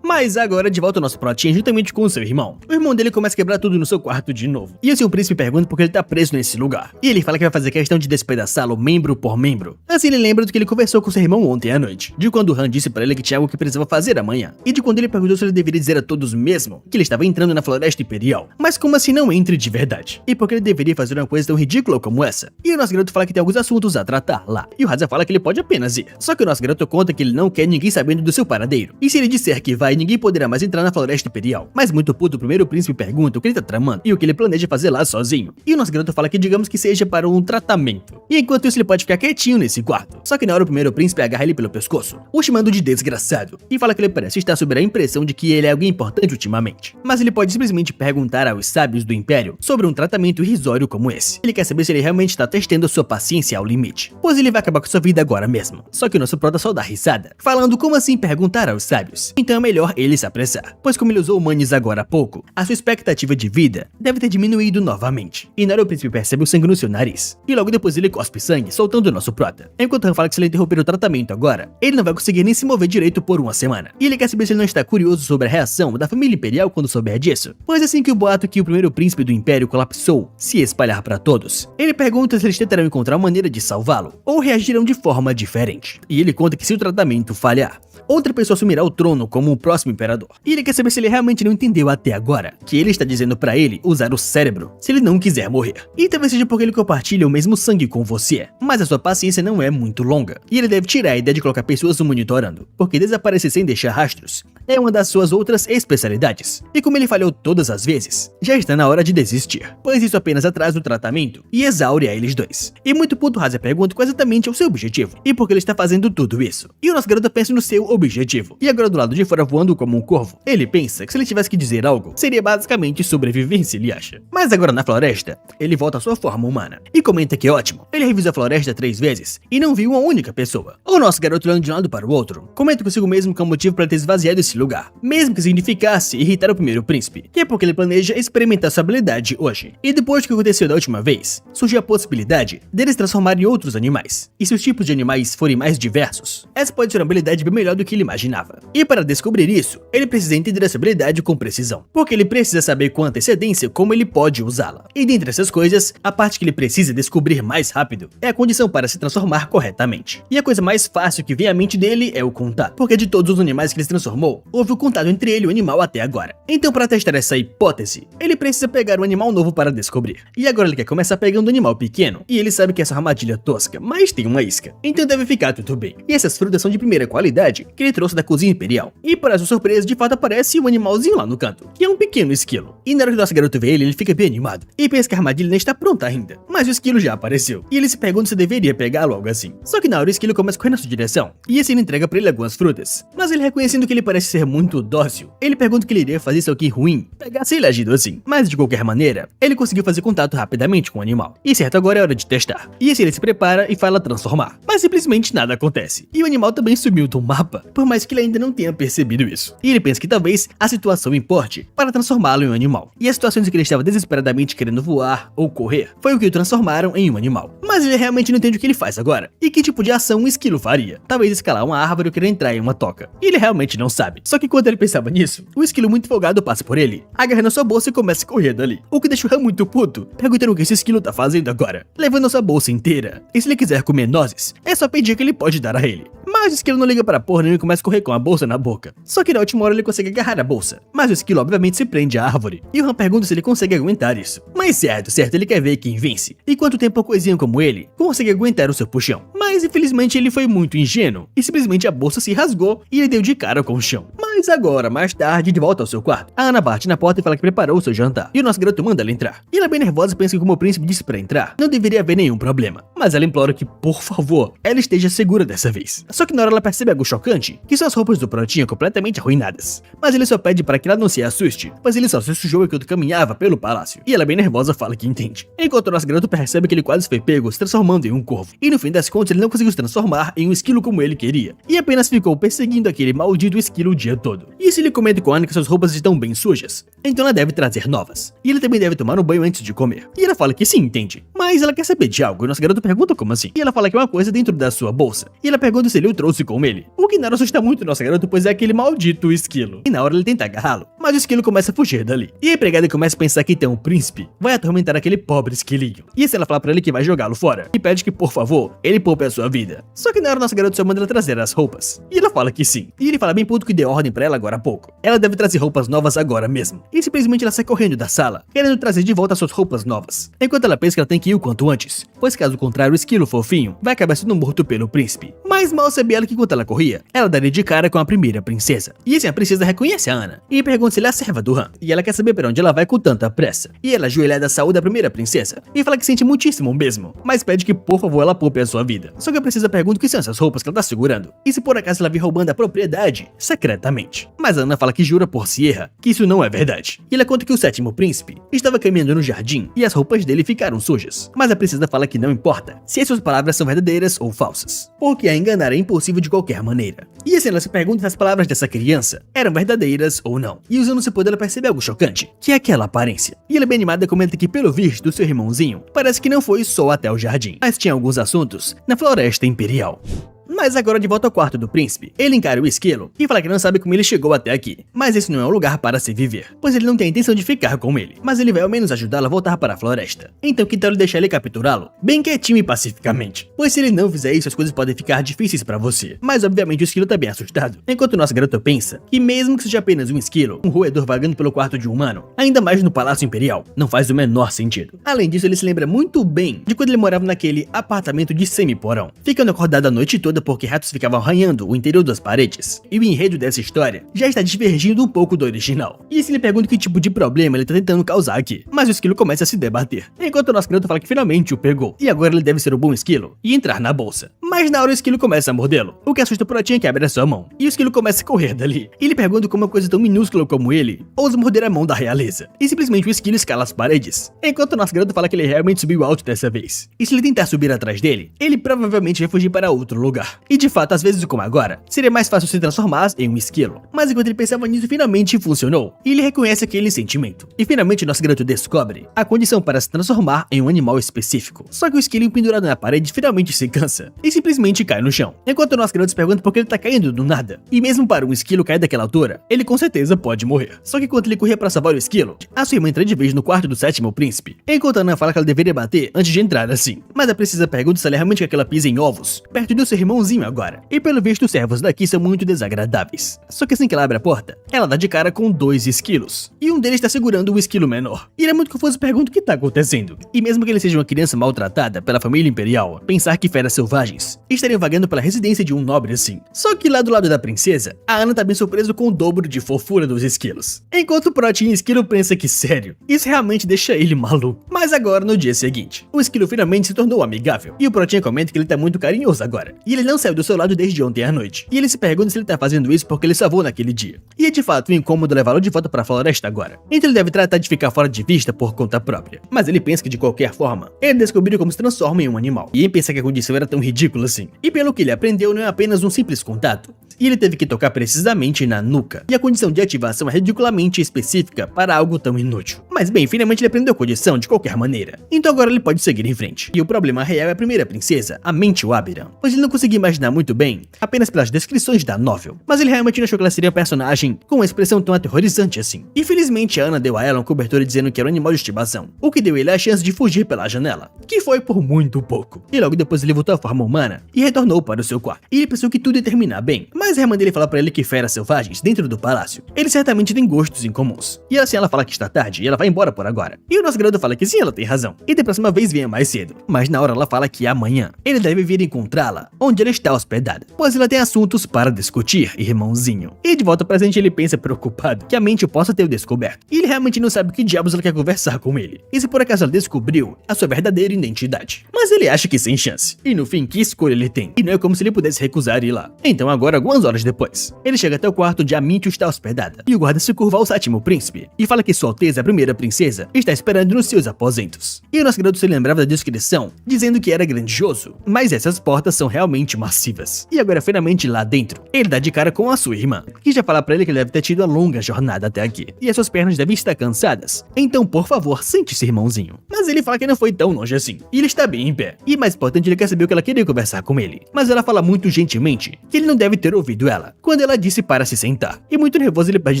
Mas agora de volta ao nosso plotinho juntamente com o seu irmão. O irmão dele começa a quebrar tudo no seu quarto de novo. E assim o príncipe pergunta por que ele tá preso nesse lugar. E ele fala que vai fazer questão de despedaçá-lo membro por membro. Assim ele lembra do que ele conversou com seu irmão ontem à noite. De quando Han disse pra ele que tinha algo que precisava fazer amanhã. E de quando ele perguntou se ele deveria dizer a todos mesmo que ele estava entrando na Floresta Imperial. Mas como assim não entre de verdade? E por que ele deveria fazer uma coisa tão ridícula como essa? E o nosso garoto fala que tem alguns assuntos a tratar lá. E o Hadza fala que ele pode apenas ir. Só que o nosso garoto conta que ele não quer ninguém sabendo do seu paradeiro. E se ele disser que vai, ninguém poderá mais entrar na Floresta Imperial. Mas muito puto, o primeiro príncipe pergunta o que ele tá tramando e o que ele planeja fazer lá sozinho. E o nosso garoto fala que digamos que seja para um tratamento. E enquanto isso ele pode ficar quietinho nesse quarto. Só que na hora o primeiro príncipe agarra ele pelo pescoço, o chamando de desgraçado, e fala que ele parece estar sob a impressão de que ele é alguém importante ultimamente. Mas ele pode simplesmente perguntar aos sábios do Império sobre um tratamento irrisório como esse. Ele quer saber se ele realmente está testando a sua paciência ao limite, pois ele vai acabar com sua vida agora mesmo. Só que o nosso prota só dá risada, falando como assim perguntar aos sábios. Então é melhor ele se apressar, pois como ele usou humanos agora há pouco, a sua expectativa de vida deve ter diminuído novamente. E na hora o príncipe percebe o sangue no seu nariz, e logo depois ele cospe sangue, soltando o nosso prota. Enquanto Han fala que se ele interromper o tratamento agora, ele não vai conseguir nem se mover direito por uma semana. E ele quer saber se ele não está curioso sobre a reação da família imperial quando souber disso. Pois assim que o boato que o primeiro príncipe do império colapsou se espalhar para todos, ele pergunta se eles tentarão encontrar uma maneira de salvá-lo, ou reagirão de forma diferente. E ele conta que se o tratamento falhar, outra pessoa assumirá o trono como o próximo imperador. E ele quer saber se ele realmente não entendeu até agora que ele está dizendo pra ele usar o cérebro se ele não quiser morrer. E talvez seja porque ele compartilha o mesmo sangue com você, mas a sua paciência não é muito longa. E ele deve tirar a ideia de colocar pessoas o monitorando, porque desaparecer sem deixar rastros é uma das suas outras especialidades. E como ele falhou todas as vezes, já está na hora de desistir, pois isso apenas atrasa o tratamento e exaure a eles dois. E muito puto Hadza pergunta qual exatamente é o seu objetivo, e por que ele está fazendo tudo isso. E o nosso garoto pensa no seu objetivo. E agora do lado de fora voando como um corvo, ele pensa que se ele tivesse que dizer algo, seria basicamente sobrevivência, ele acha. Mas agora na floresta, ele volta à sua forma humana, e comenta que é ótimo. Ele revisou a floresta 3 vezes, e não viu uma única pessoa. O nosso garoto olhando de um lado para o outro, comenta consigo mesmo que é um motivo para ter esvaziado esse lugar, mesmo que significasse irritar o primeiro príncipe, que é porque ele planeja experimentar sua habilidade hoje. E depois do que aconteceu da última vez, surgiu a possibilidade deles transformarem em outros animais. E se os tipos de animais forem mais diversos, essa pode ser uma habilidade bem melhor do que ele imaginava. E para descobrir isso, ele precisa entender essa habilidade com precisão, porque ele precisa saber com antecedência como ele pode usá-la. E dentre essas coisas, a parte que ele precisa descobrir mais rápido é a condição para se transformar corretamente. E a coisa mais fácil que vem à mente dele é o contato, porque de todos os animais que ele se transformou, houve o contato entre ele e o animal até agora. Então para testar essa hipótese, ele precisa pegar um animal novo para descobrir. E agora ele quer começar pegando um animal pequeno, e ele sabe que essa armadilha tosca, mas tem uma isca, então deve ficar tudo bem. E essas frutas são de primeira qualidade, que ele trouxe da cozinha imperial. E para sua surpresa, de fato aparece um animalzinho lá no canto, que é um pequeno esquilo. E na hora que o nosso garoto vê ele fica bem animado, e pensa que a armadilha nem está pronta ainda. Mas o esquilo já apareceu, e ele se pergunta se deveria pegá-lo algo assim. Só que na hora o esquilo começa a correr na sua direção, e assim ele entrega pra ele algumas frutas. Mas ele reconhecendo que ele parece ser muito dócil, ele pergunta o que ele iria fazer se alguém ruim pegasse ele agindo assim. Mas de qualquer maneira, ele conseguiu fazer contato rapidamente com o animal. E certo, agora é hora de testar. E assim ele se prepara e fala transformar. Mas simplesmente nada acontece. E o animal também sumiu do mapa. mapa, por mais que ele ainda não tenha percebido isso. E ele pensa que talvez a situação importe para transformá-lo em um animal. E as situações em que ele estava desesperadamente querendo voar ou correr foi o que o transformaram em um animal. Mas ele realmente não entende o que ele faz agora e que tipo de ação um esquilo faria. Talvez escalar uma árvore ou querer entrar em uma toca. E ele realmente não sabe. Só que quando ele pensava nisso, o esquilo muito folgado passa por ele, agarra na sua bolsa e começa a correr dali. O que deixa o Han muito puto, perguntando o que esse esquilo tá fazendo agora, levando a sua bolsa inteira. E se ele quiser comer nozes, é só pedir que ele pode dar a ele. Mas o esquilo não liga para porra nenhuma e começa a correr com a bolsa na boca. Só que na última hora ele consegue agarrar a bolsa. Mas o esquilo obviamente se prende à árvore. E o Han pergunta se ele consegue aguentar isso. Mas certo, ele quer ver quem vence. E quanto tempo a coisinha como ele consegue aguentar o seu puxão. Mas infelizmente ele foi muito ingênuo. E simplesmente a bolsa se rasgou e ele deu de cara com o chão. Mas agora, mais tarde, de volta ao seu quarto, a Ana bate na porta e fala que preparou o seu jantar. E o nosso garoto manda ela entrar. E ela bem nervosa pensa que como o príncipe disse pra entrar, não deveria haver nenhum problema. Mas ela implora que, por favor, ela esteja segura dessa vez. Só que na hora ela percebe algo chocante, que são as roupas do Protinha completamente arruinadas. Mas ele só pede para que ela não se assuste, pois ele só se sujou enquanto caminhava pelo palácio. E ela bem nervosa fala que entende. Enquanto o nosso garoto percebe que ele quase foi pego se transformando em um corvo. E no fim das contas ele não conseguiu se transformar em um esquilo como ele queria. E apenas ficou perseguindo aquele maldito esquilo o dia todo. E se ele comenta com a Ana que suas roupas estão bem sujas, então ela deve trazer novas. E ele também deve tomar um banho antes de comer. E ela fala que sim, entende. Mas ela quer saber de algo e o nosso garoto pergunta como assim. E ela fala que é uma coisa dentro da sua bolsa. E ela pergunta se ele o trouxe com ele. O que não assusta muito o nosso garoto, pois é aquele maldito esquilo. E na hora ele tenta agarrá-lo, mas o esquilo começa a fugir dali. E a empregada começa a pensar que então o príncipe vai atormentar aquele pobre esquilinho. E assim ela fala pra ele que vai jogá-lo fora. E pede que, por favor, ele poupe a sua vida. Só que na hora o nosso garoto só manda ela trazer as roupas. E ela fala que sim. E ele fala bem puto que deu ordem pra ela agora há pouco. Ela deve trazer roupas novas agora mesmo. E simplesmente ela sai correndo da sala, querendo trazer de volta suas roupas novas. Enquanto ela pensa que ela tem que ir o quanto antes, pois caso contrário o esquilo fofinho vai acabar sendo morto pelo príncipe. Mas mal sabia ela que enquanto ela corria, ela daria de cara com a primeira princesa. E assim a princesa reconhece a Ana e pergunta se ela é a serva do Han. E ela quer saber para onde ela vai com tanta pressa. E ela ajoelhada saúda a primeira princesa e fala que sente muitíssimo mesmo, mas pede que por favor ela poupe a sua vida. Só que a princesa pergunta o que são essas roupas que ela tá segurando e se por acaso ela vir roubando a propriedade secretamente. Mas a Ana fala que jura por Sierra que isso não é verdade. E ela conta que o sétimo príncipe estava caminhando no jardim e as roupas dele ficaram sujas. Mas a princesa fala que não importa se as suas palavras são verdadeiras ou falsas, porque a enganar é impossível de qualquer maneira. E assim ela se pergunta se as palavras dessa criança eram verdadeiras ou não. E usando seu poder ela percebe algo chocante, que é aquela aparência. E ela bem animada comenta que pelo visto do seu irmãozinho, parece que não foi só até o jardim, mas tinha alguns assuntos na floresta imperial. Mas agora de volta ao quarto do príncipe, ele encara o esquilo e fala que não sabe como ele chegou até aqui. Mas esse não é um lugar para se viver, pois ele não tem a intenção de ficar com ele. Mas ele vai ao menos ajudá-lo a voltar para a floresta. Então que tal ele deixar ele capturá-lo, bem quietinho e pacificamente? Pois se ele não fizer isso, as coisas podem ficar difíceis para você. Mas obviamente o esquilo tá bem assustado. Enquanto o nosso garoto pensa que mesmo que seja apenas um esquilo, um roedor vagando pelo quarto de um humano, ainda mais no Palácio Imperial, não faz o menor sentido. Além disso, ele se lembra muito bem de quando ele morava naquele apartamento de semi-porão, ficando acordado a noite toda porque ratos ficavam arranhando o interior das paredes. E o enredo dessa história já está divergindo um pouco do original. E se ele pergunta que tipo de problema ele tá tentando causar aqui, mas o esquilo começa a se debater, enquanto o nosso garoto fala que finalmente o pegou, e agora ele deve ser o bom esquilo e entrar na bolsa. Mas na hora o esquilo começa a mordê-lo, o que assusta o Protinha que abre a sua mão, e o esquilo começa a correr dali. E ele pergunta como uma coisa tão minúscula como ele ousa morder a mão da realeza, e simplesmente o esquilo escala as paredes, enquanto o nosso garoto fala que ele realmente subiu alto dessa vez. E se ele tentar subir atrás dele, ele provavelmente vai fugir para outro lugar. E de fato, às vezes como agora, seria mais fácil se transformar em um esquilo. Mas enquanto ele pensava nisso, finalmente funcionou, e ele reconhece aquele sentimento. E finalmente nosso garoto descobre a condição para se transformar em um animal específico. Só que o esquilinho pendurado na parede finalmente se cansa e simplesmente cai no chão. Enquanto o nosso garoto se pergunta por que ele tá caindo do nada. E mesmo para um esquilo cair daquela altura, ele com certeza pode morrer. Só que enquanto ele corria para salvar o esquilo, a sua irmã entra de vez no quarto do sétimo príncipe. Enquanto a Ana fala que ela deveria bater antes de entrar assim. Mas a princesa pergunta se ela realmente quer que ela pise em ovos perto do seu irmãozinho agora. E pelo visto os servos daqui são muito desagradáveis. Só que assim que ela abre a porta, ela dá de cara com dois esquilos. E um deles está segurando o esquilo menor. E ele é muito confuso e pergunta o que está acontecendo. E mesmo que ele seja uma criança maltratada pela família imperial, pensar que feras selvagens estariam vagando pela residência de um nobre assim. Só que lá do lado da princesa, a Ana tá bem surpresa com o dobro de fofura dos esquilos. Enquanto o Protinha esquilo pensa que sério, isso realmente deixa ele maluco. Mas agora no dia seguinte, o esquilo finalmente se tornou amigável. E o Protinha comenta que ele tá muito carinhoso agora. E ele não saiu do seu lado desde ontem à noite. E ele se pergunta se ele tá fazendo isso porque ele salvou naquele dia. E é de fato um incômodo levá-lo de volta para a floresta agora. Então ele deve tratar de ficar fora de vista por conta própria. Mas ele pensa que de qualquer forma, ele descobriu como se transforma em um animal. E em pensar que a condição era tão ridícula assim. E pelo que ele aprendeu, não é apenas um simples contato. e ele teve que tocar precisamente na nuca. E a condição de ativação é ridiculamente específica para algo tão inútil. Mas bem, finalmente ele aprendeu a condição de qualquer maneira. Então agora ele pode seguir em frente. E o problema real é a primeira princesa, a Mente Abiram, pois ele não conseguia imaginar muito bem apenas pelas descrições da novel. Mas ele realmente não achou que ela seria um personagem com uma expressão tão aterrorizante assim. Infelizmente a Ana deu a ela uma cobertura dizendo que era um animal de estimação, o que deu ele a chance de fugir pela janela, que foi por muito pouco. E logo depois ele voltou à forma humana e retornou para o seu quarto. E ele pensou que tudo ia terminar bem, mas a irmã dele fala para ele que feras selvagens dentro do palácio, eles certamente têm gostos incomuns. E assim ela fala que está tarde e ela vai embora por agora. E o nosso garoto fala que sim, ela tem razão, e da próxima vez venha mais cedo. Mas na hora ela fala que amanhã ele deve vir encontrá-la onde ela está hospedada, pois ela tem assuntos para discutir, irmãozinho. E de volta ao presente ele pensa preocupado que a Mente possa ter o descoberto, e ele realmente não sabe o que diabos ela quer conversar com ele, e se por acaso ela descobriu a sua verdadeira identidade. Mas ele acha que sem chance, e no fim que escolha ele tem, e não é como se ele pudesse recusar ir lá. Então agora, algumas horas depois, ele chega até o quarto onde a Mente está hospedada, e o guarda se curva ao sétimo príncipe, e fala que Sua Alteza, a primeira princesa, está esperando nos seus aposentos. E o nosso garoto se lembrava da descrição, dizendo que era grandioso, mas essas portas são realmente massivas. E agora finalmente lá dentro, ele dá de cara com a sua irmã, que já fala pra ele que ele deve ter tido uma longa jornada até aqui, e as suas pernas devem estar cansadas. Então, por favor, sente-se, irmãozinho. Mas ele fala que não foi tão longe assim, e ele está bem em pé. E mais importante, ele quer saber o que ela queria conversar com ele. Mas ela fala muito gentilmente que ele não deve ter ouvido ela, quando ela disse para se sentar. E muito nervoso ele pede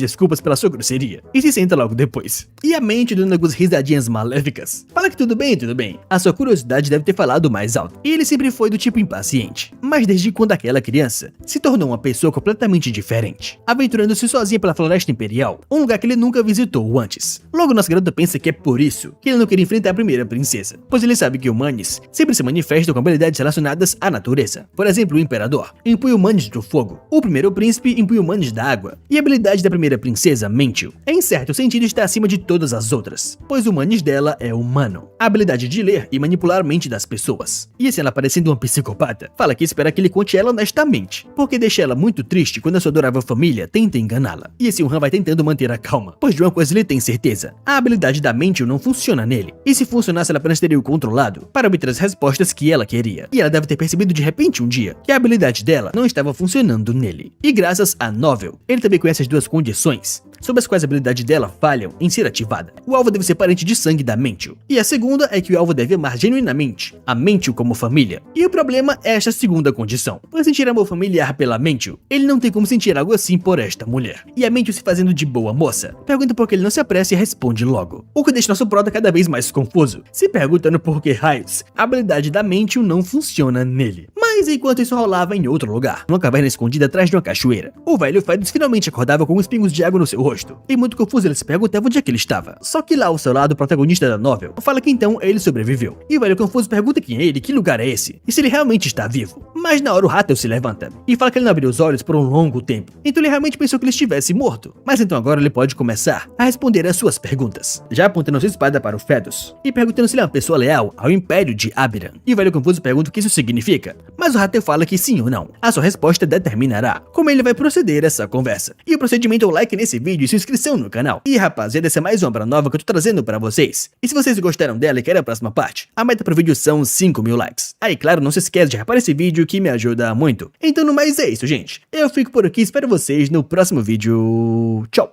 desculpas pela sua grosseria, e se senta logo depois. E a Mente, dando algumas risadinhas maléficas, fala que tudo bem, a sua curiosidade deve ter falado mais alto. E ele sempre foi do tipo impaciente, mas desde quando aquela criança se tornou uma pessoa completamente diferente, aventurando-se sozinha pela Floresta Imperial, um lugar que ele nunca visitou antes. Logo nosso garoto pensa que é por isso que ele não queria enfrentar a primeira princesa, pois ele sabe que humanos sempre se manifestam com habilidades relacionadas à natureza. Por exemplo, o Imperador impunha humanos do fogo, o primeiro príncipe impunha humanos da água, e a habilidade da primeira princesa, Mentiu, em certo sentido está acima de todas as outras, pois o humanos dela é humano, a habilidade de ler e manipular a mente das pessoas. E assim ela parecendo uma psicopata, fala que espera que ele conte ela honestamente, porque deixa ela muito triste quando a sua adorável família tenta enganá-la. E esse Han vai tentando manter a calma, pois de uma coisa ele tem certeza: a habilidade da Mente não funciona nele, e se funcionasse ela apenas teria o controlado para obter as respostas que ela queria. E ela deve ter percebido de repente um dia que a habilidade dela não estava funcionando nele. E graças à novel, ele também conhece as duas condições sob as quais a habilidade dela falham em ser ativada. O alvo deve ser parente de sangue da Mentiu, e a segunda é que o alvo deve amar genuinamente a Mentiu como família. E o problema é esta segunda condição, pois sentir amor familiar pela Mentiu, ele não tem como sentir algo assim por esta mulher. E a Mentiu, se fazendo de boa moça, pergunta por que ele não se apressa e responde logo, o que deixa nosso prota cada vez mais confuso, se perguntando por que raios a habilidade da Mentiu não funciona nele. Mas enquanto isso rolava em outro lugar, numa caverna escondida atrás de uma cachoeira, o velho Fedus finalmente acordava com uns pingos de água no seu rosto. E muito confuso ele se perguntava onde é que ele estava. Só que lá ao seu lado, o protagonista da novel fala que então ele sobreviveu. E o velho confuso pergunta quem é ele, que lugar é esse, e se ele realmente está vivo. Mas na hora o Rattel se levanta e fala que ele não abriu os olhos por um longo tempo. Então ele realmente pensou que ele estivesse morto. Mas então agora ele pode começar a responder as suas perguntas, já apontando sua espada para o Fedus e perguntando se ele é uma pessoa leal ao Império de Abiram. E o velho confuso pergunta o que isso significa, mas o Rattel fala que sim ou não. A sua resposta determinará como ele vai proceder essa conversa. E o procedimento é o like nesse vídeo e sua inscrição no canal. E rapaziada, essa é mais uma obra nova que eu tô trazendo pra vocês. E se vocês gostaram dela e querem a próxima parte, a meta pro vídeo são 5.000 likes. Aí claro, não se esquece de rapar esse vídeo que me ajuda muito. Então no mais é isso, gente. Eu fico por aqui, espero vocês no próximo vídeo. Tchau!